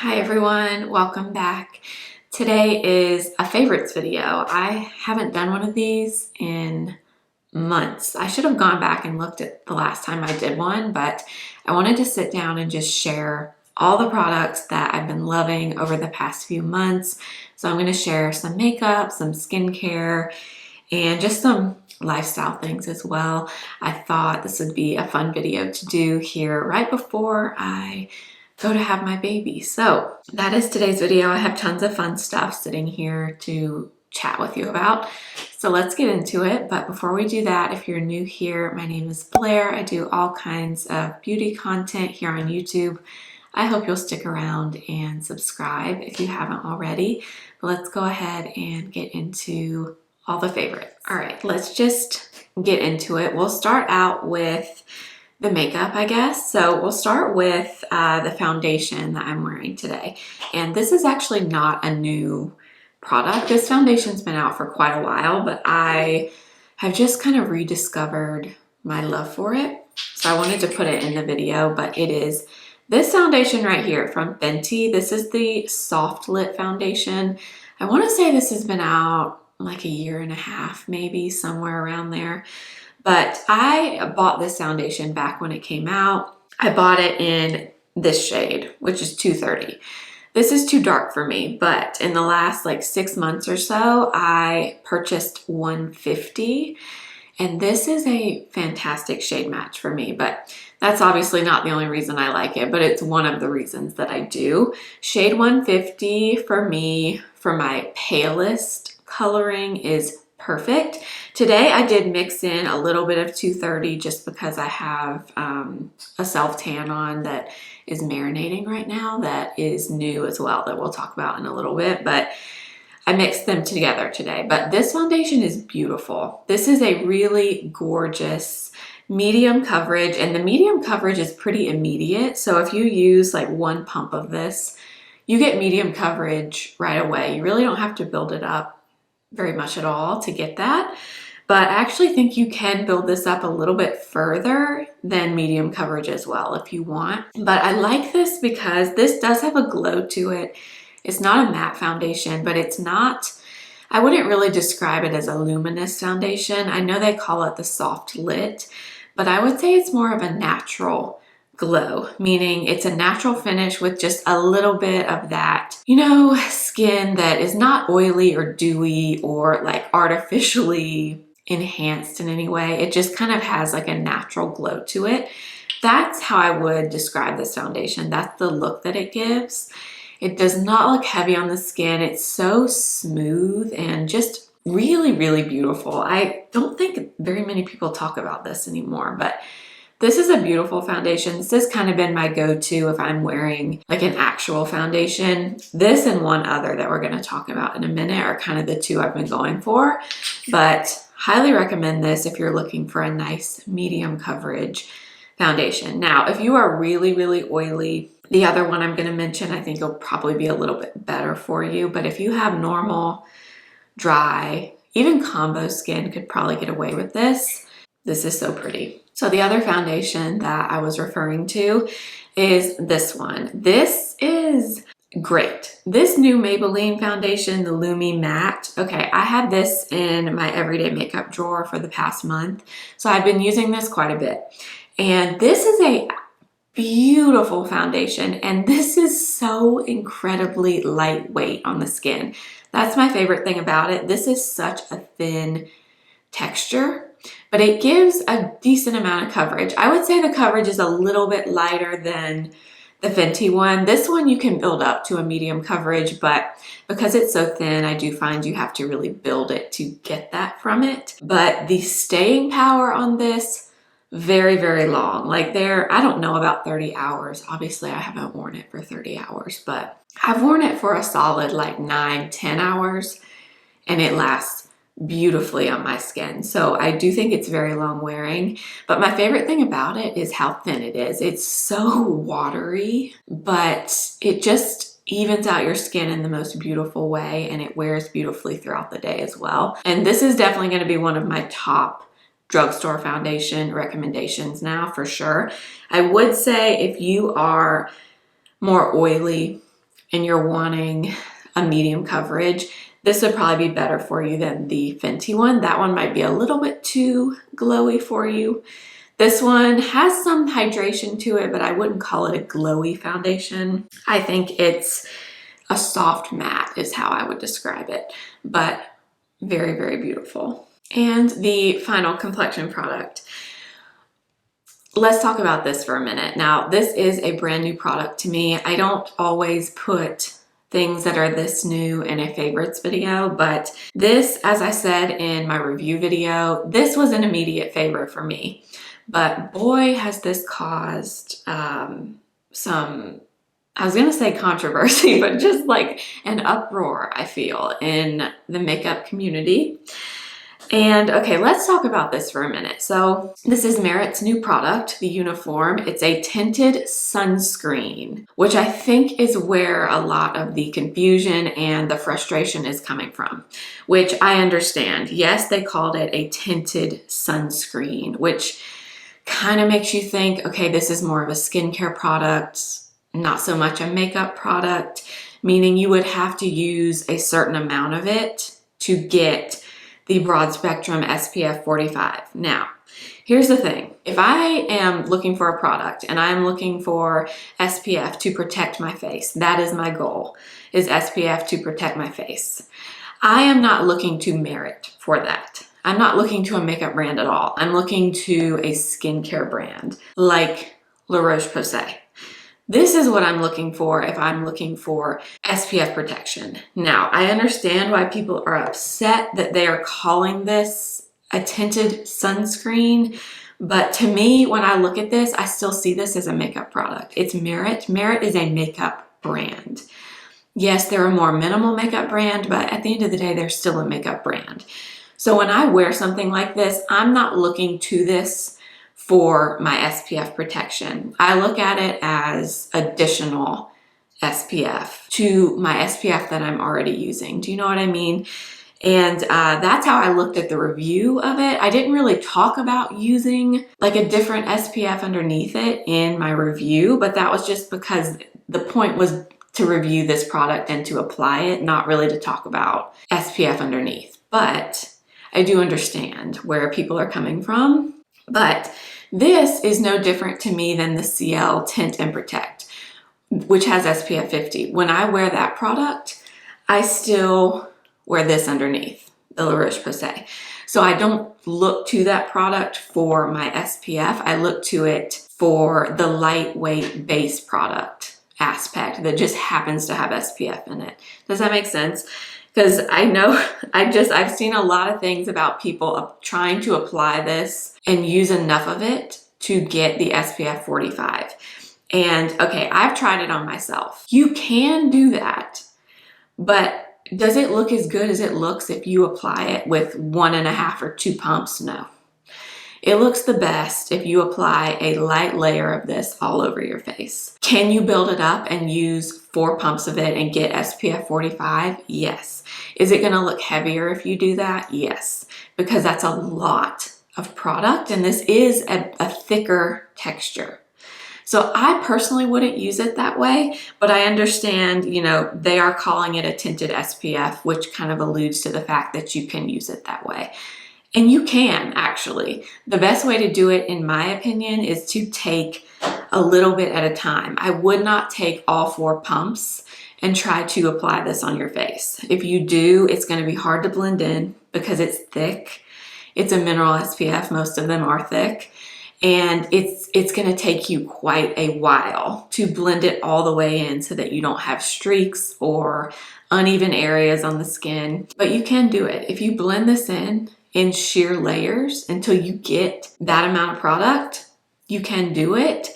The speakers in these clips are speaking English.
Hi everyone, welcome back. Today is a favorites video. I haven't done one of these in months. I should have gone back and looked at the last time I did one, but I wanted to sit down and just share all the products that I've been loving over the past few months. So I'm going to share some makeup, some skincare, and just some lifestyle things as well. I thought this would be a fun video to do here right before I go to have my baby. So that is today's video. I have tons of fun stuff sitting here to chat with you about. So let's get into it. But before we do that, if you're new here, my name is Blair. I do all kinds of beauty content here on YouTube. I hope you'll stick around and subscribe if you haven't already. But let's go ahead and get into all the favorites. All right, let's just get into it. We'll start out with the makeup, I guess. So we'll start with the foundation that I'm wearing today. And this is actually not a new product. This foundation's been out for quite a while, but I have just kind of rediscovered my love for it. So I wanted to put it in the video, but it is this foundation right here from Fenty. This is the Soft Lit foundation. I want to say this has been out like a year and a half, maybe somewhere around there. But I bought this foundation back when it came out. I bought it in this shade, which is 230. This is too dark for me, but in the last like 6 months or so, I purchased 150. And this is a fantastic shade match for me, but that's obviously not the only reason I like it, but it's one of the reasons that I do. Shade 150 for me, for my palest coloring, is perfect. Today I did mix in a little bit of 230 just because I have a self tan on that is marinating right now that is new as well that we'll talk about in a little bit, but I mixed them together today. But this foundation is beautiful. This is a really gorgeous medium coverage, and the medium coverage is pretty immediate. So if you use like one pump of this, you get medium coverage right away. You really don't have to build it up very much at all to get that. But I actually think you can build this up a little bit further than medium coverage as well if you want. But I like this because this does have a glow to it. It's not a matte foundation, but it's not, I wouldn't really describe it as a luminous foundation. I know they call it the Soft Lit, but I would say it's more of a natural glow, meaning it's a natural finish with just a little bit of that, you know, skin that is not oily or dewy or like artificially enhanced in any way. It just kind of has like a natural glow to it. That's how I would describe this foundation. That's the look that it gives. It does not look heavy on the skin. It's so smooth and just really, really beautiful. I don't think very many people talk about this anymore, but this is a beautiful foundation. This has kind of been my go-to if I'm wearing like an actual foundation. This and one other that we're going to talk about in a minute are kind of the two I've been going for, but highly recommend this if you're looking for a nice medium coverage foundation. Now, if you are really, really oily, the other one I'm going to mention, I think will probably be a little bit better for you, but if you have normal, dry, even combo skin could probably get away with this. This is so pretty. So the other foundation that I was referring to is this one. This is great. This new Maybelline foundation, the Lumi Matte. Okay, I had this in my everyday makeup drawer for the past month. So I've been using this quite a bit. And this is a beautiful foundation. And this is so incredibly lightweight on the skin. That's my favorite thing about it. This is such a thin texture, but it gives a decent amount of coverage. I would say the coverage is a little bit lighter than the Fenty one. This one you can build up to a medium coverage, but because it's so thin, I do find you have to really build it to get that from it. But the staying power on this, very, very long. Like I don't know about 30 hours. Obviously, I haven't worn it for 30 hours, but I've worn it for a solid like 9-10 hours, and it lasts beautifully on my skin. So I do think it's very long wearing, but my favorite thing about it is how thin it is. It's so watery, but it just evens out your skin in the most beautiful way, and it wears beautifully throughout the day as well. And this is definitely going to be one of my top drugstore foundation recommendations now for sure. I would say if you are more oily and you're wanting a medium coverage, this would probably be better for you than the Fenty one. That one might be a little bit too glowy for you. This one has some hydration to it, but I wouldn't call it a glowy foundation. I think it's a soft matte is how I would describe it, but very, very beautiful. And the final complexion product. Let's talk about this for a minute. Now, this is a brand new product to me. I don't always put things that are this new in a favorites video, but this, as I said in my review video, this was an immediate favorite for me. But boy, has this caused some, I was gonna say controversy, but just like an uproar, I feel, in the makeup community. And okay, let's talk about this for a minute. So this is Merit's new product, the Uniform. It's a tinted sunscreen, which I think is where a lot of the confusion and the frustration is coming from, which I understand. Yes, they called it a tinted sunscreen, which kind of makes you think, okay, this is more of a skincare product, not so much a makeup product, meaning you would have to use a certain amount of it to get the broad spectrum SPF 45. Now, here's the thing. If I am looking for a product and I'm looking for SPF to protect my face, that is my goal, is SPF to protect my face. I am not looking to Merit for that. I'm not looking to a makeup brand at all. I'm looking to a skincare brand like La Roche-Posay. This is what I'm looking for if I'm looking for SPF protection. Now, I understand why people are upset that they are calling this a tinted sunscreen, but to me, when I look at this, I still see this as a makeup product. It's Merit. Merit is a makeup brand. Yes, they're a more minimal makeup brand, but at the end of the day, they're still a makeup brand. So when I wear something like this, I'm not looking to this for my SPF protection. I look at it as additional SPF to my SPF that I'm already using. Do you know what I mean? And that's how I looked at the review of it. I didn't really talk about using like a different SPF underneath it in my review, but that was just because the point was to review this product and to apply it, not really to talk about SPF underneath. But I do understand where people are coming from. But this is no different to me than the CL Tint and Protect, which has SPF 50. When I wear that product, I still wear this underneath, the La Roche-Posay. So I don't look to that product for my SPF. I look to it for the lightweight base product aspect that just happens to have SPF in it. Does that make sense? Because I know I've seen a lot of things about people trying to apply this and use enough of it to get the SPF 45. And okay, I've tried it on myself. You can do that, but does it look as good as it looks if you apply it with 1.5 or 2 pumps? No. It looks the best if you apply a light layer of this all over your face. Can you build it up and use 4 pumps of it and get SPF 45? Yes. Is it gonna look heavier if you do that? Yes, because that's a lot of product and this is a thicker texture. So I personally wouldn't use it that way, but I understand, you know, they are calling it a tinted SPF, which kind of alludes to the fact that you can use it that way. And you can actually. The best way to do it, in my opinion, is to take a little bit at a time. I would not take all 4 pumps and try to apply this on your face. If you do, it's going to be hard to blend in because it's thick. It's a mineral SPF. Most of them are thick. And it's going to take you quite a while to blend it all the way in so that you don't have streaks or uneven areas on the skin. But you can do it. If you blend this in sheer layers until you get that amount of product, you can do it.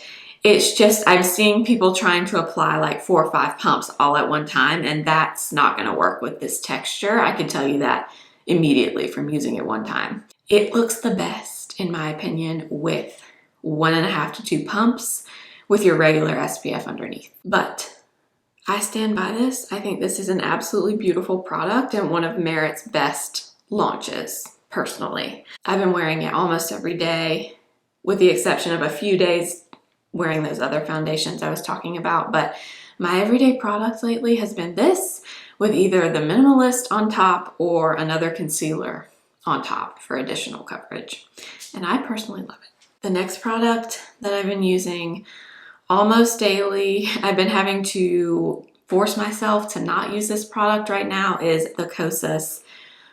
It's just, I'm seeing people trying to apply like 4 or 5 pumps all at one time, and that's not gonna work with this texture. I can tell you that immediately from using it one time. It looks the best, in my opinion, with 1.5 to 2 pumps with your regular SPF underneath. But I stand by this. I think this is an absolutely beautiful product and one of Merit's best launches. Personally, I've been wearing it almost every day, with the exception of a few days wearing those other foundations I was talking about. But My everyday product lately has been this with either the Minimalist on top or another concealer on top for additional coverage. And I personally love it. The next product that I've been using almost daily, I've been having to force myself to not use this product right now, is the Kosas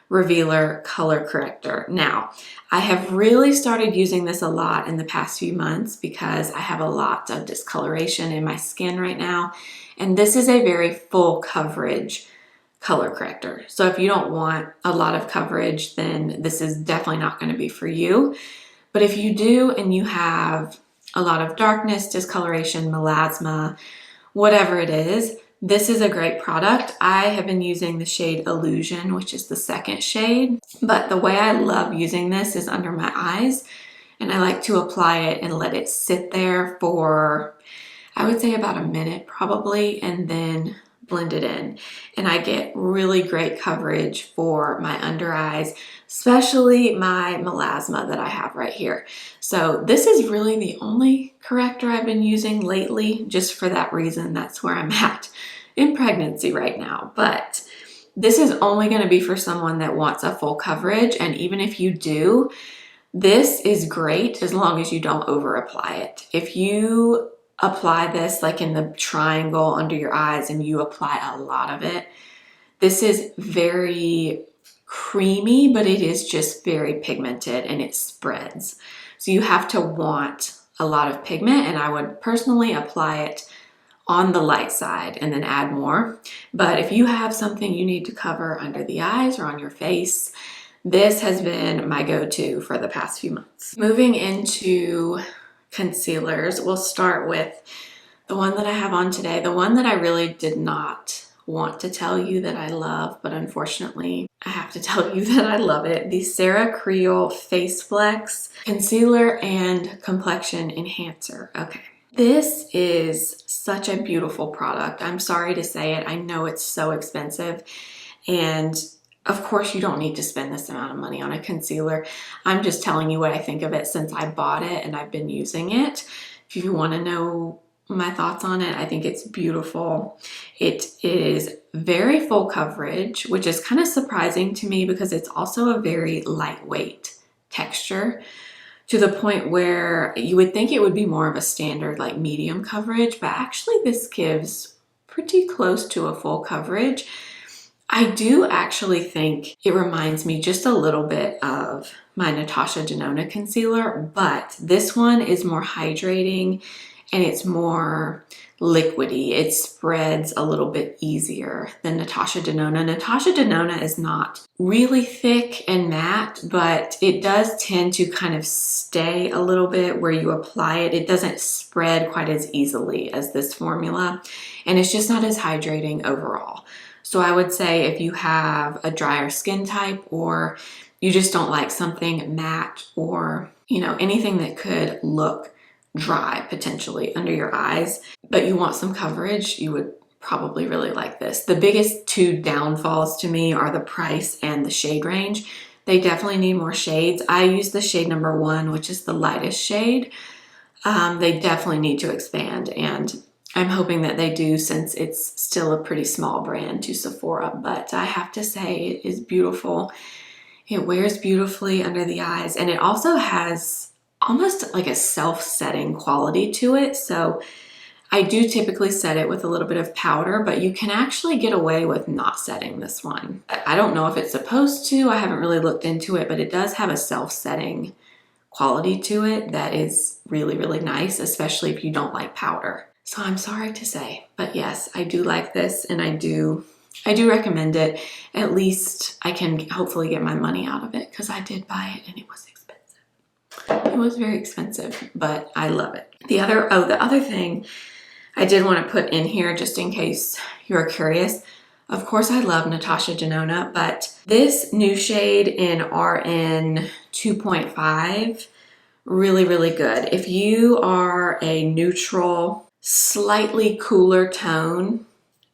Revealer Color Corrector. Now, I have really started using this a lot in the past few months because I have a lot of discoloration in my skin right now. And this is a very full coverage color corrector. So if you don't want a lot of coverage, then this is definitely not going to be for you. But if you do and you have a lot of darkness, discoloration, melasma, whatever it is, this is a great product. I have been using the shade Illusion, which is the second shade. But the way I love using this is under my eyes. And I like to apply it and let it sit there for, I would say about a minute probably, and then blend it in. And I get really great coverage for my under eyes, especially my melasma that I have right here. So this is really the only corrector I've been using lately, just for that reason. That's where I'm at in pregnancy right now. But this is only going to be for someone that wants a full coverage. And even if you do, this is great as long as you don't over apply it. If you apply this like in the triangle under your eyes and you apply a lot of it, this is very creamy, but it is just very pigmented and it spreads. So you have to want a lot of pigment, and I would personally apply it on the light side and then add more. But if you have something you need to cover under the eyes or on your face, this has been my go-to for the past few months. Moving into concealers, we'll start with the one that I have on today, the one that I really did not want to tell you that I love, but unfortunately I have to tell you that I love it. The Creal Face Flex Concealer and Complexion Enhancer. Okay. This is such a beautiful product. I'm sorry to say it. I know it's so expensive, and of course, you don't need to spend this amount of money on a concealer. I'm just telling you what I think of it since I bought it and I've been using it. If you want to know my thoughts on it, I think it's beautiful. It is very full coverage, which is kind of surprising to me because it's also a very lightweight texture, to the point where you would think it would be more of a standard like medium coverage, but actually this gives pretty close to a full coverage. I do actually think it reminds me just a little bit of my Natasha Denona concealer, but this one is more hydrating and it's more liquidy. It spreads a little bit easier than Natasha Denona. Natasha Denona is not really thick and matte, but it does tend to kind of stay a little bit where you apply it. It doesn't spread quite as easily as this formula, and it's just not as hydrating overall. So I would say if you have a drier skin type, or you just don't like something matte, or anything that could look dry potentially under your eyes, but you want some coverage, you would probably really like this. The biggest two downfalls to me are the price and the shade range. They definitely need more shades. I use the shade number 1, which is the lightest shade. They definitely need to expand, and I'm hoping that they do, since it's still a pretty small brand to Sephora. But I have to say, it is beautiful. It wears beautifully under the eyes, and it also has almost like a self-setting quality to it. So I do typically set it with a little bit of powder, but you can actually get away with not setting this one. I don't know if it's supposed to. I haven't really looked into it, but it does have a self-setting quality to it that is really, really nice, especially if you don't like powder. So I'm sorry to say, but yes, I do like this, and I do recommend it. At least I can hopefully get my money out of it, because I did buy it and it was expensive. It was very expensive, but I love it. The other thing I did want to put in here, just in case you're curious, of course I love Natasha Denona, but this new shade in RN 2.5, really, really good. If you are a neutral, slightly cooler tone,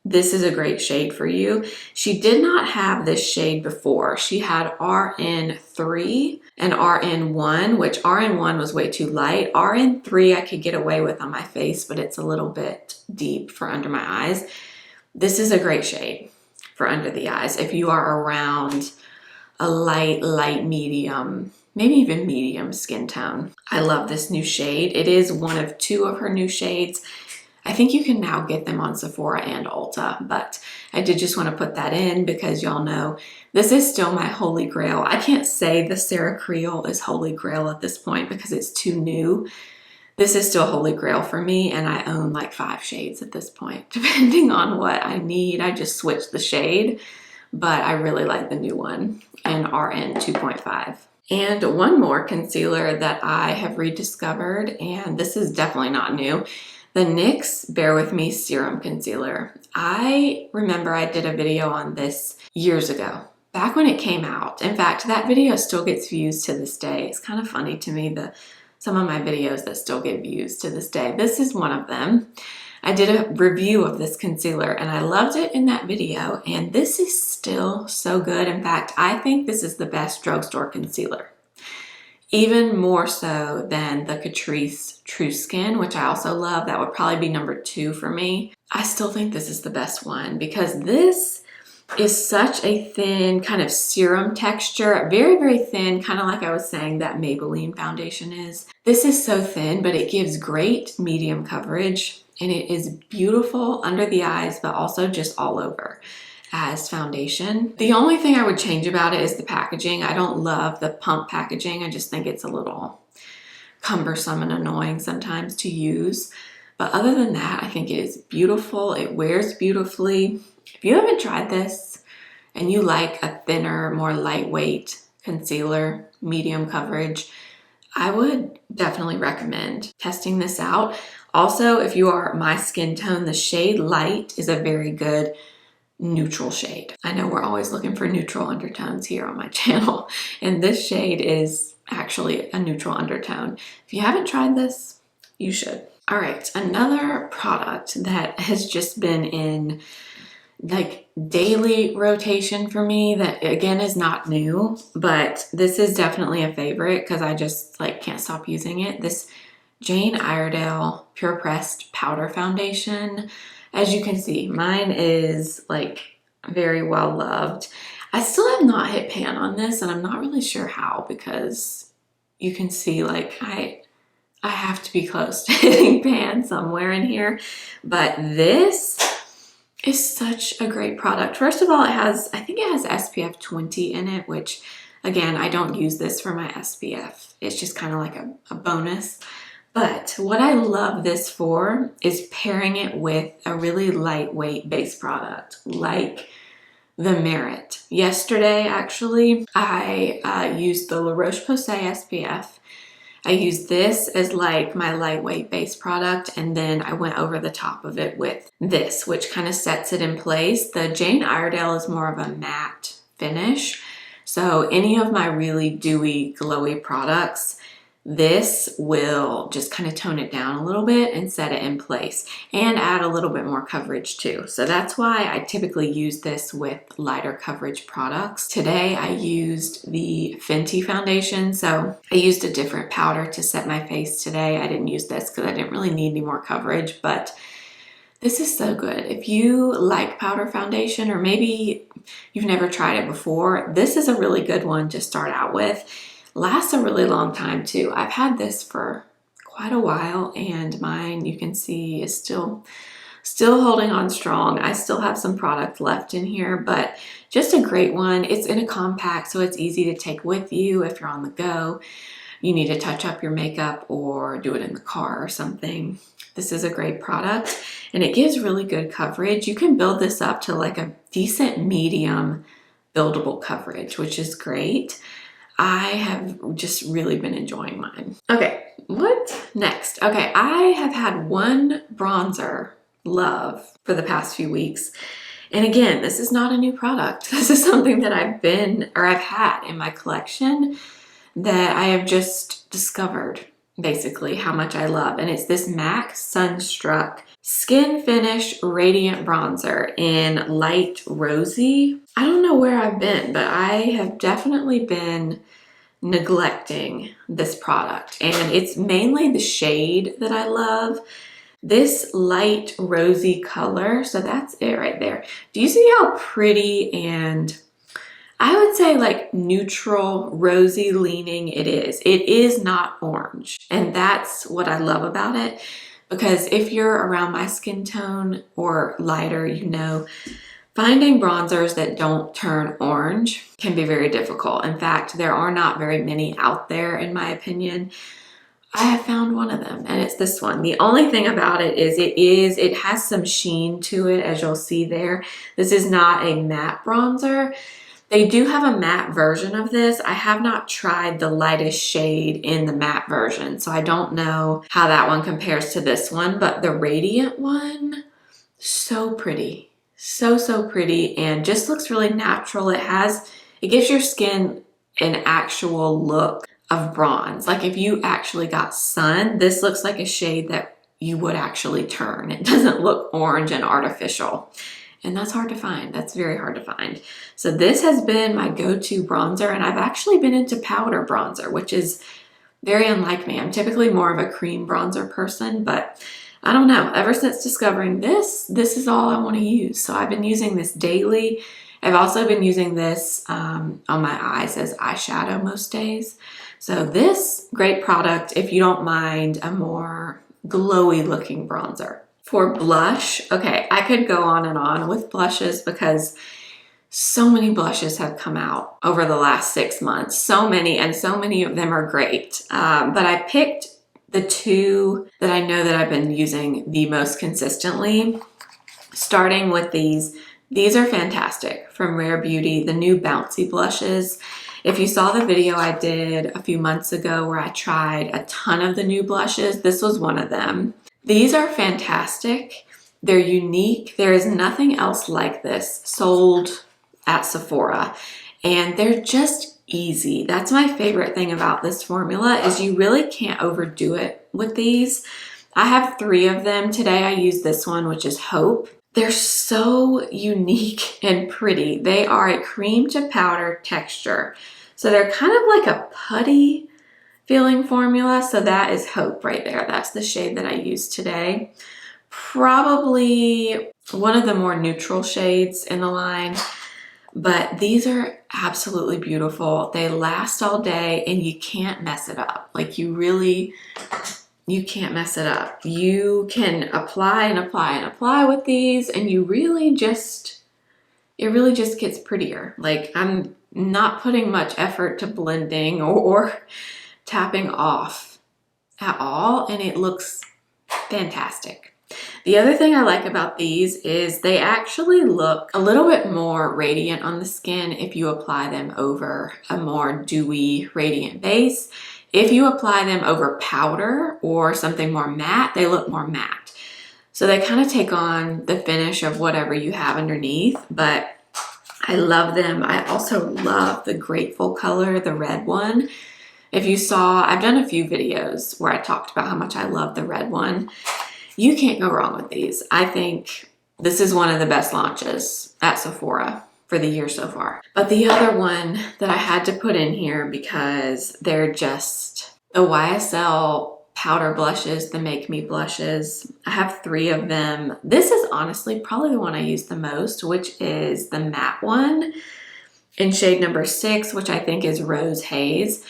this is a great shade for you. She did not have this shade before. She had RN3 and RN1, which RN1 was way too light. RN3 I could get away with on my face, but it's a little bit deep for under my eyes. This is a great shade for under the eyes. If you are around a light medium, maybe even medium skin tone. I love this new shade. It is one of 2 of her new shades. I think you can now get them on Sephora and Ulta, but I did just want to put that in because y'all know this is still my holy grail. I can't say the Sarah Creal is holy grail at this point because it's too new. This is still holy grail for me, and I own like 5 shades at this point. Depending on what I need, I just switch the shade, but I really like the new one in RN 2.5. And one more concealer that I have rediscovered, and this is definitely not new. The NYX Bear With Me Serum Concealer. I remember I did a video on this years ago, back when it came out. In fact, that video still gets views to this day. It's kind of funny to me, some of my videos that still get views to this day. This is one of them. I did a review of this concealer and I loved it in that video, and this is still so good. In fact, I think this is the best drugstore concealer. Even more so than the Catrice True Skin, which I also love. That would probably be number 2 for me. I still think this is the best one because this is such a thin kind of serum texture. Very, very thin, kind of like I was saying that Maybelline foundation is. This is so thin, but it gives great medium coverage, and it is beautiful under the eyes, but also just all over as foundation. The only thing I would change about it is the packaging. I don't love the pump packaging. I just think it's a little cumbersome and annoying sometimes to use. But other than that, I think it is beautiful. It wears beautifully. If you haven't tried this and you like a thinner, more lightweight concealer, medium coverage, I would definitely recommend testing this out. Also, if you are my skin tone, the shade Light is a very good neutral shade. I know we're always looking for neutral undertones here on my channel, and this shade is actually a neutral undertone. If you haven't tried this, you should. All right, another product that has just been in like daily rotation for me that again is not new, but this is definitely a favorite because I just like can't stop using it. This Jane Iredale Pure Pressed Powder Foundation. As you can see, mine is like very well loved. I still have not hit pan on this, and I'm not really sure how because you can see like I have to be close to hitting pan somewhere in here. But this is such a great product. First of all, I think it has SPF 20 in it, which again, I don't use this for my SPF. It's just kind of like a bonus. But what I love this for is pairing it with a really lightweight base product like the Merit. Yesterday, actually, I used the La Roche-Posay SPF. I used this as like my lightweight base product, and then I went over the top of it with this, which kind of sets it in place. The Jane Iredale is more of a matte finish. So any of my really dewy, glowy products, this will just kind of tone it down a little bit and set it in place and add a little bit more coverage too. So that's why I typically use this with lighter coverage products. Today I used the Fenty foundation. So I used a different powder to set my face today. I didn't use this because I didn't really need any more coverage, but this is so good. If you like powder foundation, or maybe you've never tried it before, this is a really good one to start out with. Lasts a really long time too. I've had this for quite a while, and mine, you can see, is still holding on strong. I still have some product left in here, but just a great one. It's in a compact, so it's easy to take with you if you're on the go. You need to touch up your makeup or do it in the car or something. This is a great product, and it gives really good coverage. You can build this up to like a decent medium buildable coverage, which is great. I have just really been enjoying mine. Okay, what next? Okay, I have had one bronzer love for the past few weeks. And again, this is not a new product. This is something that I've had in my collection that I have just discovered. basically how much I love. And it's this MAC Sunstruck Skin Finish Radiant Bronzer in light rosy. I don't know where I've been, but I have definitely been neglecting this product. And it's mainly the shade that I love. This light rosy color, so that's it right there. Do you see how pretty and I would say like neutral, rosy leaning it is? It is not orange. And that's what I love about it, because if you're around my skin tone or lighter, you know, finding bronzers that don't turn orange can be very difficult. In fact, there are not very many out there, in my opinion. I have found one of them, and it's this one. The only thing about it is it has some sheen to it, as you'll see there. This is not a matte bronzer. They do have a matte version of this. I have not tried the lightest shade in the matte version, so I don't know how that one compares to this one, but the radiant one, so pretty. So pretty, and just looks really natural. It gives your skin an actual look of bronze. Like if you actually got sun, this looks like a shade that you would actually turn. It doesn't look orange and artificial. And that's hard to find. That's very hard to find. So this has been my go-to bronzer, and I've actually been into powder bronzer, which is very unlike me. I'm typically more of a cream bronzer person, but I don't know. Ever since discovering this is all I want to use. So I've been using this daily. I've also been using this on my eyes as eyeshadow most days. So this, great product if you don't mind a more glowy looking bronzer. For blush, okay, I could go on and on with blushes because so many blushes have come out over the last 6 months. So many, and so many of them are great. But I picked the two that I know that I've been using the most consistently, starting with these. These are fantastic from Rare Beauty, the new bouncy blushes. If you saw the video I did a few months ago where I tried a ton of the new blushes, this was one of them. These are fantastic. They're unique. There is nothing else like this sold at Sephora, and they're just easy. That's my favorite thing about this formula, is you really can't overdo it with these. I have 3 of them. Today I used this one, which is Hope. They're so unique and pretty. They are a cream to powder texture. So they're kind of like a putty feeling formula. So that is Hope right there. That's the shade that I used today. Probably one of the more neutral shades in the line, but these are absolutely beautiful. They last all day and you can't mess it up. Like you can't mess it up. You can apply and apply and apply with these, and it really just gets prettier. Like I'm not putting much effort to blending or tapping off at all, and it looks fantastic. The other thing I like about these is they actually look a little bit more radiant on the skin if you apply them over a more dewy, radiant base. If you apply them over powder or something more matte, they look more matte. So they kind of take on the finish of whatever you have underneath, but I love them. I also love the Grateful color, the red one. If you saw, I've done a few videos where I talked about how much I love the red one. You can't go wrong with these. I think this is one of the best launches at Sephora for the year so far. But the other one that I had to put in here, because they're just the YSL powder blushes, the Make Me blushes. I have 3 of them. This is honestly probably the one I use the most, which is the matte one in shade number 6, which I think is Rose Haze.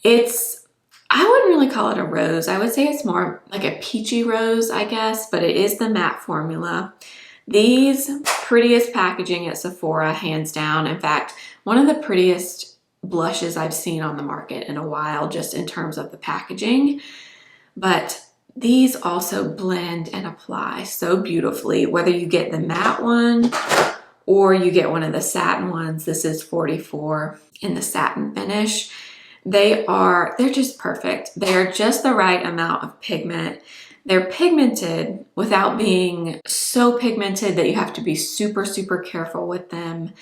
I wouldn't really call it a rose. I would say it's more like a peachy rose, I guess, but it is the matte formula. These, prettiest packaging at Sephora, hands down. In fact, one of the prettiest blushes I've seen on the market in a while, just in terms of the packaging. But these also blend and apply so beautifully, whether you get the matte one or you get one of the satin ones. This is 44 in the satin finish. They're just perfect. They're just the right amount of pigment. They're pigmented without being so pigmented that you have to be super, super careful with them.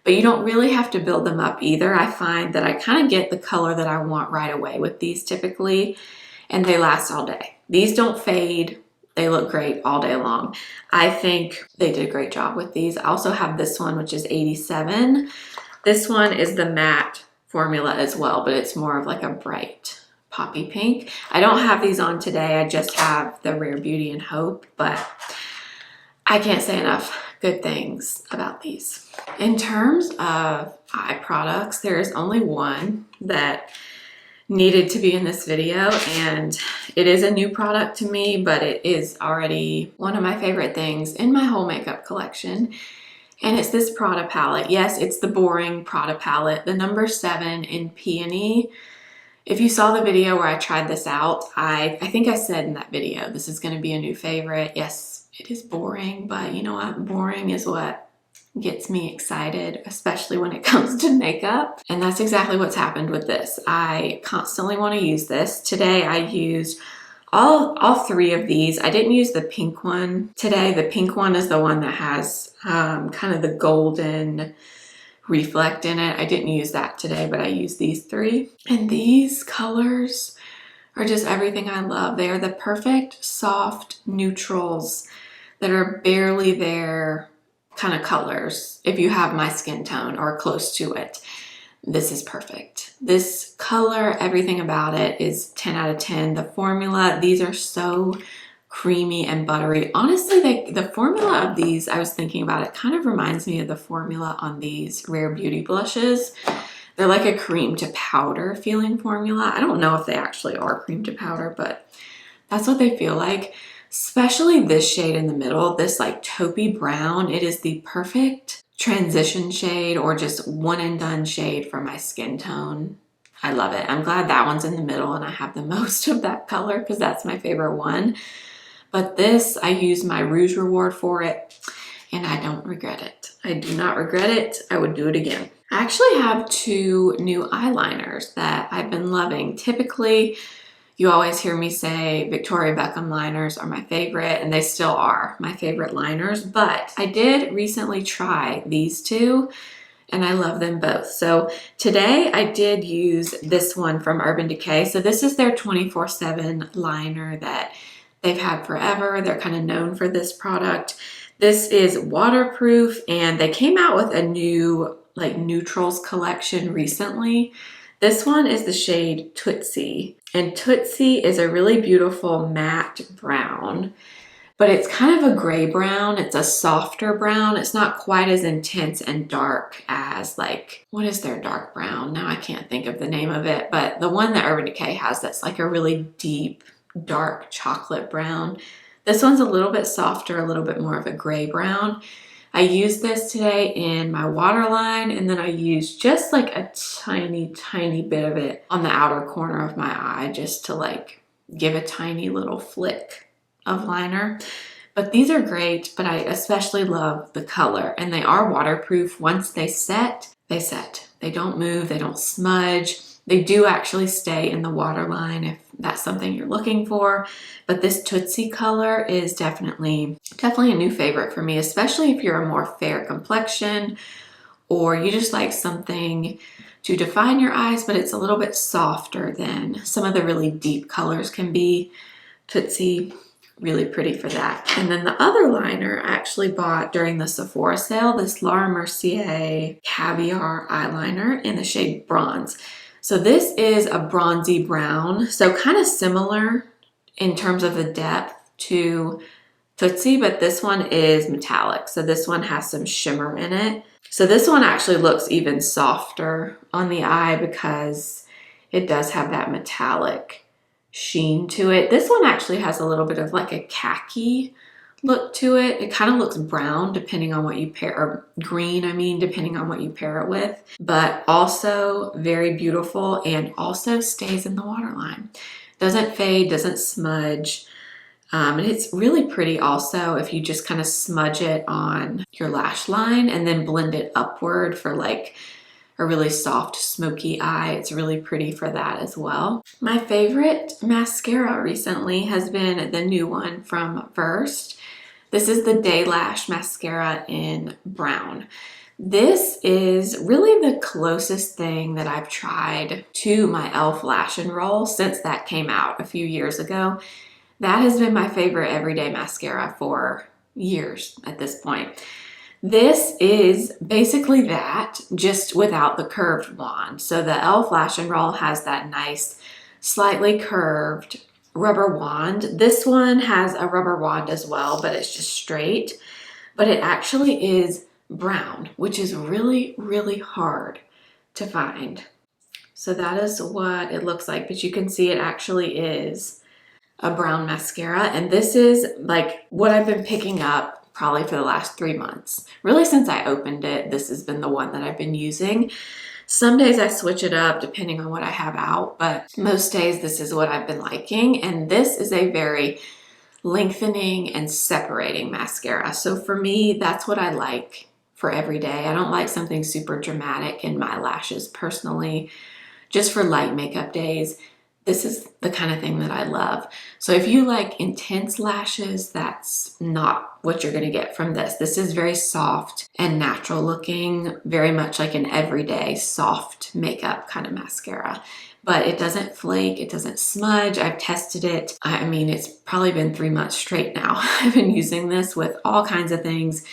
But you don't really have to build them up either. I find that I kind of get the color that I want right away with these typically. and they last all day. These don't fade. They look great all day long. I think they did a great job with these. I also have this one, which is 87. This one is the matte formula as well, but it's more of like a bright poppy pink. I don't have these on today. I just have the Rare Beauty and Hope, but I can't say enough good things about these. In terms of eye products, there is only one that needed to be in this video, and it is a new product to me, but it is already one of my favorite things in my whole makeup collection. And it's this Prada palette. Yes, it's the boring Prada palette, the number 7 in Peony. If you saw the video where I tried this out, I think I said in that video, this is going to be a new favorite. Yes, it is boring, but you know what? Boring is what gets me excited, especially when it comes to makeup. And that's exactly what's happened with this. I constantly want to use this. Today I used all 3 of these. I didn't use the pink one today. The pink one is the one that has kind of the golden reflect in it. I didn't use that today, but I used these 3. And these colors are just everything I love. They are the perfect soft neutrals that are barely there kind of colors if you have my skin tone or close to it. This is perfect. This color, everything about it is 10 out of 10. The formula, these are so creamy and buttery. Honestly, the formula of these, I was thinking about it, kind of reminds me of the formula on these Rare Beauty blushes. They're like a cream to powder feeling formula. I don't know if they actually are cream to powder, but that's what they feel like. Especially this shade in the middle, this like taupey brown. It is the perfect transition shade or just one and done shade for my skin tone. I love it. I'm glad that one's in the middle and I have the most of that color because that's my favorite one. But this, I use my Rouge Reward for it and I don't regret it. I do not regret it. I would do it again. I actually have 2 new eyeliners that I've been loving. Typically, you always hear me say Victoria Beckham liners are my favorite, and they still are my favorite liners, but I did recently try these 2 and I love them both. So today I did use this one from Urban Decay. So this is their 24/7 liner that they've had forever. They're kind of known for this product. This is waterproof and they came out with a new like neutrals collection recently. This one is the shade Tootsie, and Tootsie is a really beautiful matte brown, but it's kind of a gray brown. It's a softer brown. It's not quite as intense and dark as like, what is their dark brown? Now I can't think of the name of it, but the one that Urban Decay has that's like a really deep, dark chocolate brown. This one's a little bit softer, a little bit more of a gray brown. I used this today in my waterline, and then I used just like a tiny, tiny bit of it on the outer corner of my eye just to like give a tiny little flick of liner. But these are great, but I especially love the color, and they are waterproof. Once they set, they set. They don't move, they don't smudge. They do actually stay in the waterline if that's something you're looking for. But this Tootsie color is definitely a new favorite for me, especially if you're a more fair complexion or you just like something to define your eyes, but it's a little bit softer than some of the really deep colors can be. Tootsie, really pretty for that. And then the other liner I actually bought during the Sephora sale, this Laura Mercier Caviar eyeliner in the shade Bronze. So this is a bronzy brown, so kind of similar in terms of the depth to Tootsie, but this one is metallic. So this one has some shimmer in it. So this one actually looks even softer on the eye because it does have that metallic sheen to it. This one actually has a little bit of like a khaki look to it. It kind of looks brown depending on what you pair, or green, I mean, depending on what you pair it with, but also very beautiful and also stays in the waterline. Doesn't fade, doesn't smudge. And it's really pretty also if you just kind of smudge it on your lash line and then blend it upward for like a really soft smoky eye. It's really pretty for that as well. My favorite mascara recently has been the new one from Versed. This is the Day Lash Mascara in brown. This is really the closest thing that I've tried to my e.l.f. Lash and Roll since that came out a few years ago. That has been my favorite everyday mascara for years at this point. This is basically that, just without the curved wand. So the e.l.f. Lash and Roll has that nice, slightly curved rubber wand. This one has a rubber wand as well, but it's just straight. But it actually is brown, which is really, really hard to find. So that is what it looks like, but you can see it actually is a brown mascara. And this is like what I've been picking up probably for the last 3 months. Really since I opened it, this has been the one that I've been using. Some days I switch it up depending on what I have out, but most days this is what I've been liking. And this is a very lengthening and separating mascara. So for me, that's what I like for every day. I don't like something super dramatic in my lashes personally. Just for light makeup days, this is the kind of thing that I love. So if you like intense lashes, that's not what you're gonna get from this. This is very soft and natural looking, very much like an everyday soft makeup kind of mascara. But it doesn't flake, it doesn't smudge. I've tested it. I mean, it's probably been 3 months straight now. I've been using this with all kinds of things.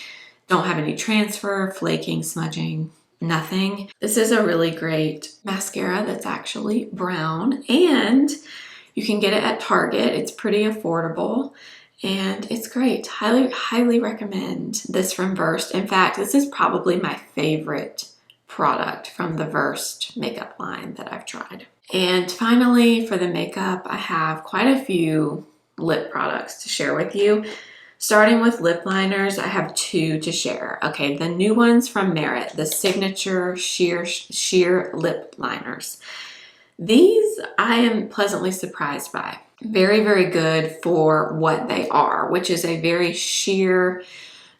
Don't have any transfer, flaking, smudging, nothing. This is a really great mascara that's actually brown, and you can get it at Target. It's pretty affordable and it's great. Highly recommend this from Versed. In fact, this is probably my favorite product from the Versed makeup line that I've tried. And finally, for the makeup, I have quite a few lip products to share with you. Starting with lip liners, I have 2 to share. Okay, the new ones from Merit, the Signature Sheer Lip Liners. These I am pleasantly surprised by. Very, very good for what they are, which is a very sheer,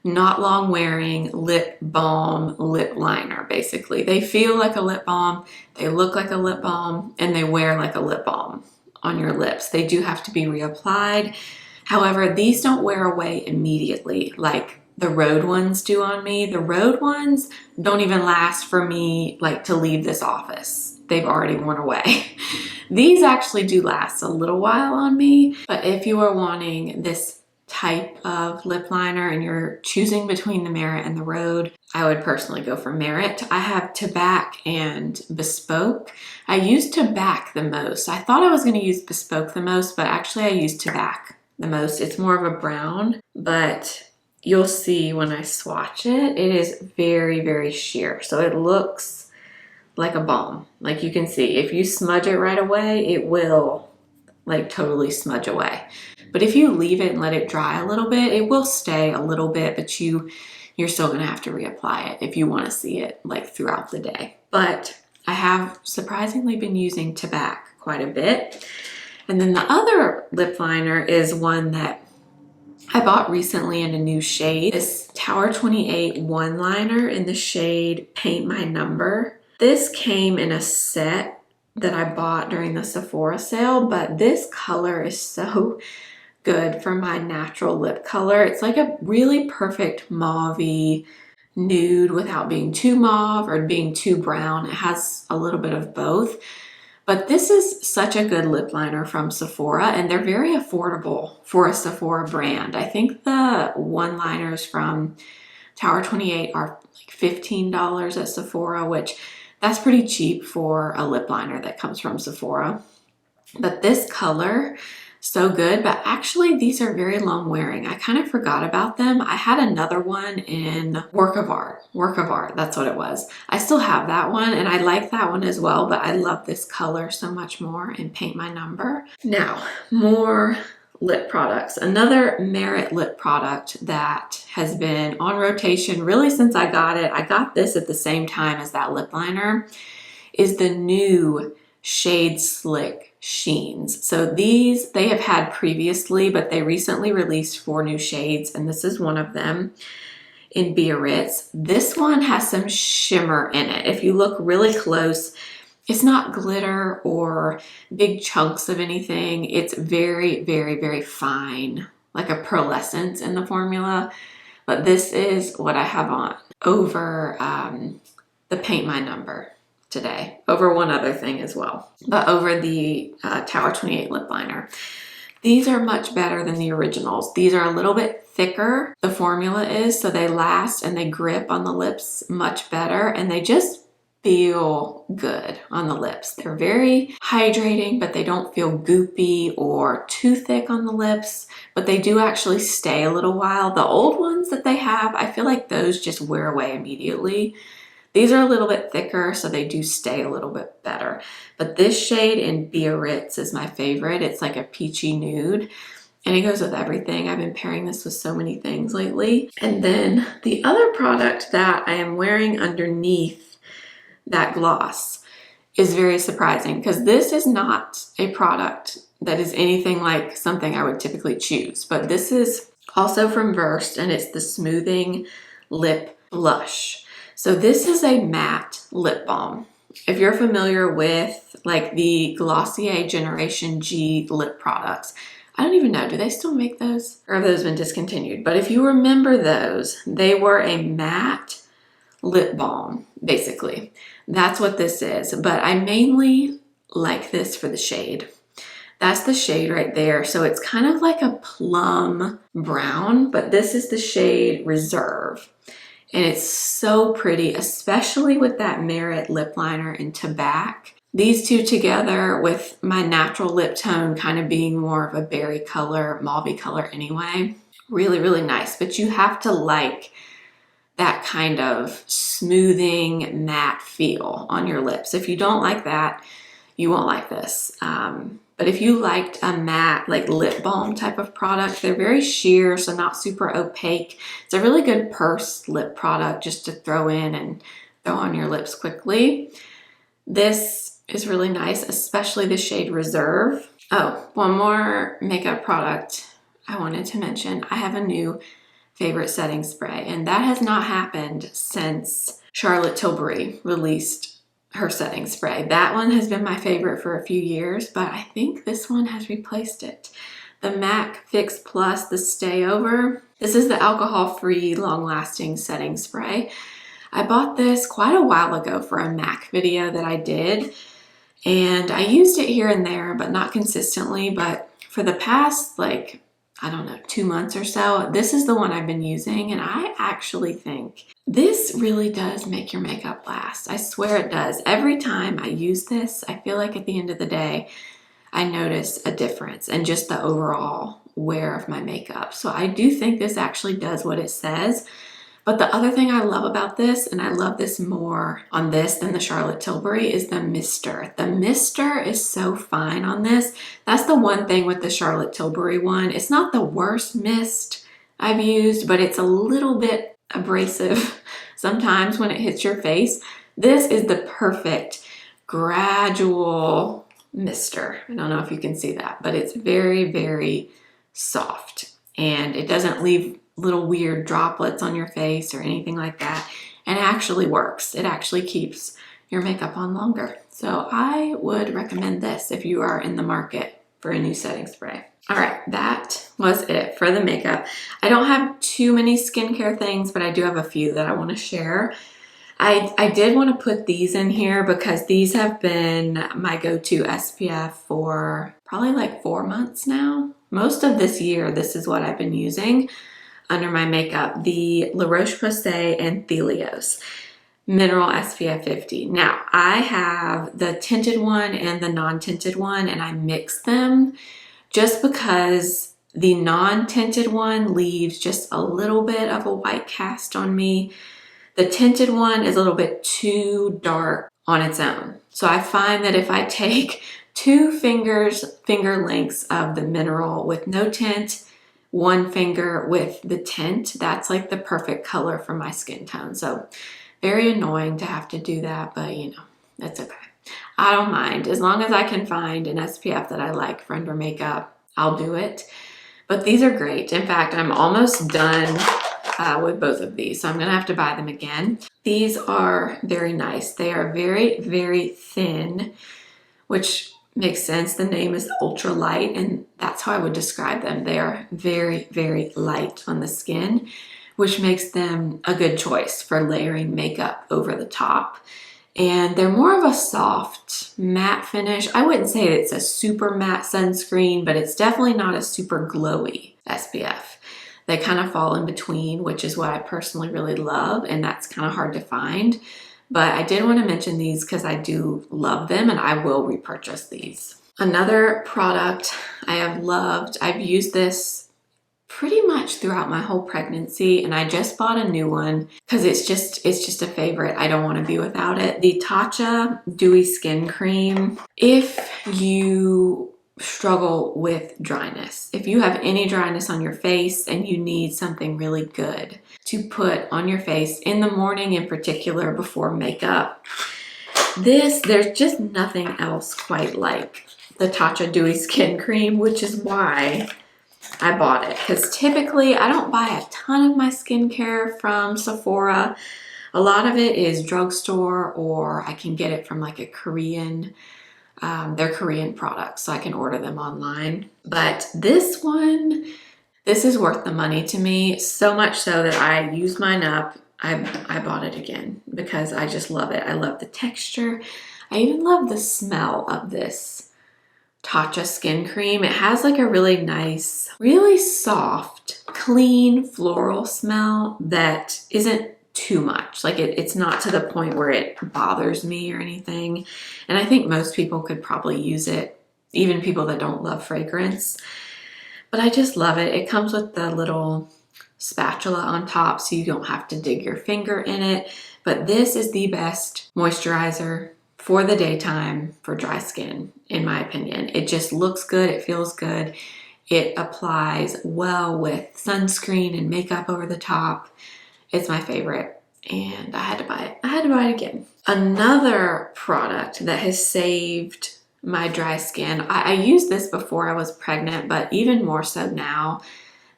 not long wearing lip balm lip liner, basically. They feel like a lip balm, they look like a lip balm, and they wear like a lip balm on your lips. They do have to be reapplied. However, these don't wear away immediately like the Rhode ones do on me. The Rhode ones don't even last for me like to leave this office. They've already worn away. These actually do last a little while on me, but if you are wanting this type of lip liner and you're choosing between the Merit and the Rhode, I would personally go for Merit. I have Tabac and Bespoke. I use Tabac the most. I thought I was going to use Bespoke the most, but actually I use Tabac the most. It's more of a brown, but you'll see when I swatch it, it is very, very sheer. So it looks like a balm. Like you can see, if you smudge it right away, it will like totally smudge away. But if you leave it and let it dry a little bit, it will stay a little bit, but you're still gonna have to reapply it if you wanna see it like throughout the day. But I have surprisingly been using Tabac quite a bit. And then the other lip liner is one that I bought recently in a new shade. This Tower 28 one liner in the shade Paint My Number. This came in a set that I bought during the Sephora sale, but this color is so good for my natural lip color. It's like a really perfect mauve-y nude without being too mauve or being too brown. It has a little bit of both. But this is such a good lip liner from Sephora, and they're very affordable for a Sephora brand. I think the one liners from Tower 28 are like $15 at Sephora, which that's pretty cheap for a lip liner that comes from Sephora. But this color, so good, but actually these are very long wearing. I kind of forgot about them. I had another one in Work of Art, that's what it was. I still have that one and I like that one as well, but I love this color so much more in Paint My Number. Now, more lip products. Another Merit lip product that has been on rotation really since I got it. I got this at the same time as that lip liner, is the new Shade Slick Sheens. So these they have had previously, but they recently released 4 new shades, and this is one of them in Biarritz. This one has some shimmer in it. If you look really close, it's not glitter or big chunks of anything. It's very, very, very fine like a pearlescence in the formula, but this is what I have on over the Paint My Number today, over one other thing as well, but over the Tower 28 lip liner. These are much better than the originals. These are a little bit thicker, the formula is, so they last and they grip on the lips much better, and they just feel good on the lips. They're very hydrating, but they don't feel goopy or too thick on the lips, but they do actually stay a little while. The old ones that they have, I feel like those just wear away immediately. These are a little bit thicker, so they do stay a little bit better. But this shade in Biarritz is my favorite. It's like a peachy nude, and it goes with everything. I've been pairing this with so many things lately. And then the other product that I am wearing underneath that gloss is very surprising, because this is not a product that is anything like something I would typically choose. But this is also from Versed, and it's the Smoothing Lip Blush. So this is a matte lip balm. If you're familiar with like the Glossier Generation G lip products, I don't even know, do they still make those? Or have those been discontinued? But if you remember those, they were a matte lip balm, basically. That's what this is. But I mainly like this for the shade. That's the shade right there. So it's kind of like a plum brown, but this is the shade Reserve. And it's so pretty, especially with that Merit lip liner in Tobacco. These two together with my natural lip tone kind of being more of a berry color, mauvey color anyway. Really, really nice. But you have to like that kind of smoothing matte feel on your lips. If you don't like that, you won't like this. But if you liked a matte, like lip balm type of product, they're very sheer, so not super opaque. It's a really good purse lip product just to throw in and throw on your lips quickly. This is really nice, especially the shade Reserve. Oh, one more makeup product I wanted to mention. I have a new favorite setting spray, and that has not happened since Charlotte Tilbury released her setting spray. That one has been my favorite for a few years, but I think this one has replaced it. The MAC Fix Plus, the Stay Over. This is the alcohol-free, long-lasting setting spray. I bought this quite a while ago for a MAC video that I did, and I used it here and there, but not consistently. But for the past, like, I don't know, 2 months or so, this is the one I've been using, and I actually think this really does make your makeup last. I swear it does. Every time I use this, I feel like at the end of the day, I notice a difference in just the overall wear of my makeup. So I do think this actually does what it says. But the other thing I love about this, and I love this more on this than the Charlotte Tilbury, is the mister. The mister is so fine on this. That's the one thing with the Charlotte Tilbury one. It's not the worst mist I've used, but it's a little bit abrasive sometimes when it hits your face. This is the perfect gradual mister. I don't know if you can see that, but it's very, very soft, and it doesn't leave little weird droplets on your face or anything like that, and it actually works. It actually keeps your makeup on longer. So I would recommend this if you are in the market for a new setting spray. All right, that was it for the makeup. I don't have too many skincare things, but I do have a few that I want to share. I did want to put these in here because these have been my go-to SPF for probably like 4 months now. Most of this year, this is what I've been using under my makeup, the La Roche-Posay and Thelios Mineral SPF 50. Now, I have the tinted one and the non-tinted one, and I mix them just because the non-tinted one leaves just a little bit of a white cast on me. The tinted one is a little bit too dark on its own. So I find that if I take 2 finger lengths of the mineral with no tint, 1 finger with the tint, that's like the perfect color for my skin tone. So very annoying to have to do that, but you know, that's okay. I don't mind. As long as I can find an SPF that I like for under makeup, I'll do it. But these are great. In fact, I'm almost done with both of these, so I'm gonna have to buy them again. These are very nice. They are very, very thin, which makes sense. The name is ultra light, and that's how I would describe them. They are very, very light on the skin, which makes them a good choice for layering makeup over the top. And they're more of a soft matte finish. I wouldn't say it's a super matte sunscreen, but it's definitely not a super glowy SPF. They kind of fall in between, which is what I personally really love, and that's kind of hard to find. But I did want to mention these because I do love them, and I will repurchase these. Another product I have loved, I've used this pretty much throughout my whole pregnancy, and I just bought a new one because it's just a favorite. I don't want to be without it. The Tatcha Dewy Skin Cream. If you struggle with dryness, if you have any dryness on your face and you need something really good to put on your face in the morning, in particular before makeup, there's just nothing else quite like the Tatcha Dewy Skin Cream, which is why I bought it. Because typically I don't buy a ton of my skincare from Sephora. A lot of it is drugstore, or I can get it from like a Korean, they're Korean products, so I can order them online. But this one, this is worth the money to me, so much so that I used mine up. I bought it again because I just love it. I love the texture. I even love the smell of this Tatcha skin cream. It has like a really nice, really soft, clean floral smell that isn't too much. Like it's not to the point where it bothers me or anything. And I think most people could probably use it, even people that don't love fragrance. But I just love it. It comes with the little spatula on top, so you don't have to dig your finger in it. But this is the best moisturizer for the daytime for dry skin, in my opinion. It just looks good. It feels good. It applies well with sunscreen and makeup over the top. It's my favorite, and I had to buy it. I had to buy it again. Another product that has saved my dry skin. I used this before I was pregnant, but even more so now.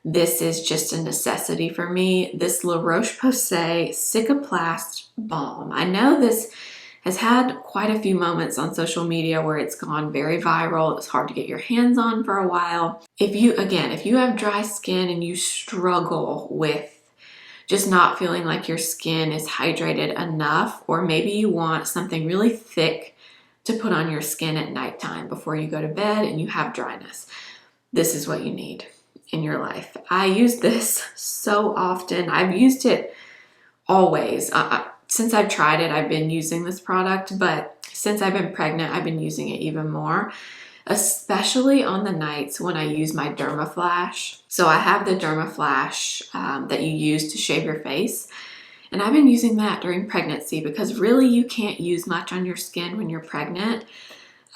This is just a necessity for me. This La Roche-Posay Cicaplast Balm. I know this has had quite a few moments on social media where it's gone very viral. It's hard to get your hands on for a while. If you have dry skin and you struggle with just not feeling like your skin is hydrated enough, or maybe you want something really thick to put on your skin at nighttime before you go to bed and you have dryness, this is what you need in your life. I use this so often. I've used it always. Since I've tried it, I've been using this product, but since I've been pregnant, I've been using it even more, especially on the nights when I use my Dermaflash. So I have the Dermaflash that you use to shave your face, and I've been using that during pregnancy because really you can't use much on your skin when you're pregnant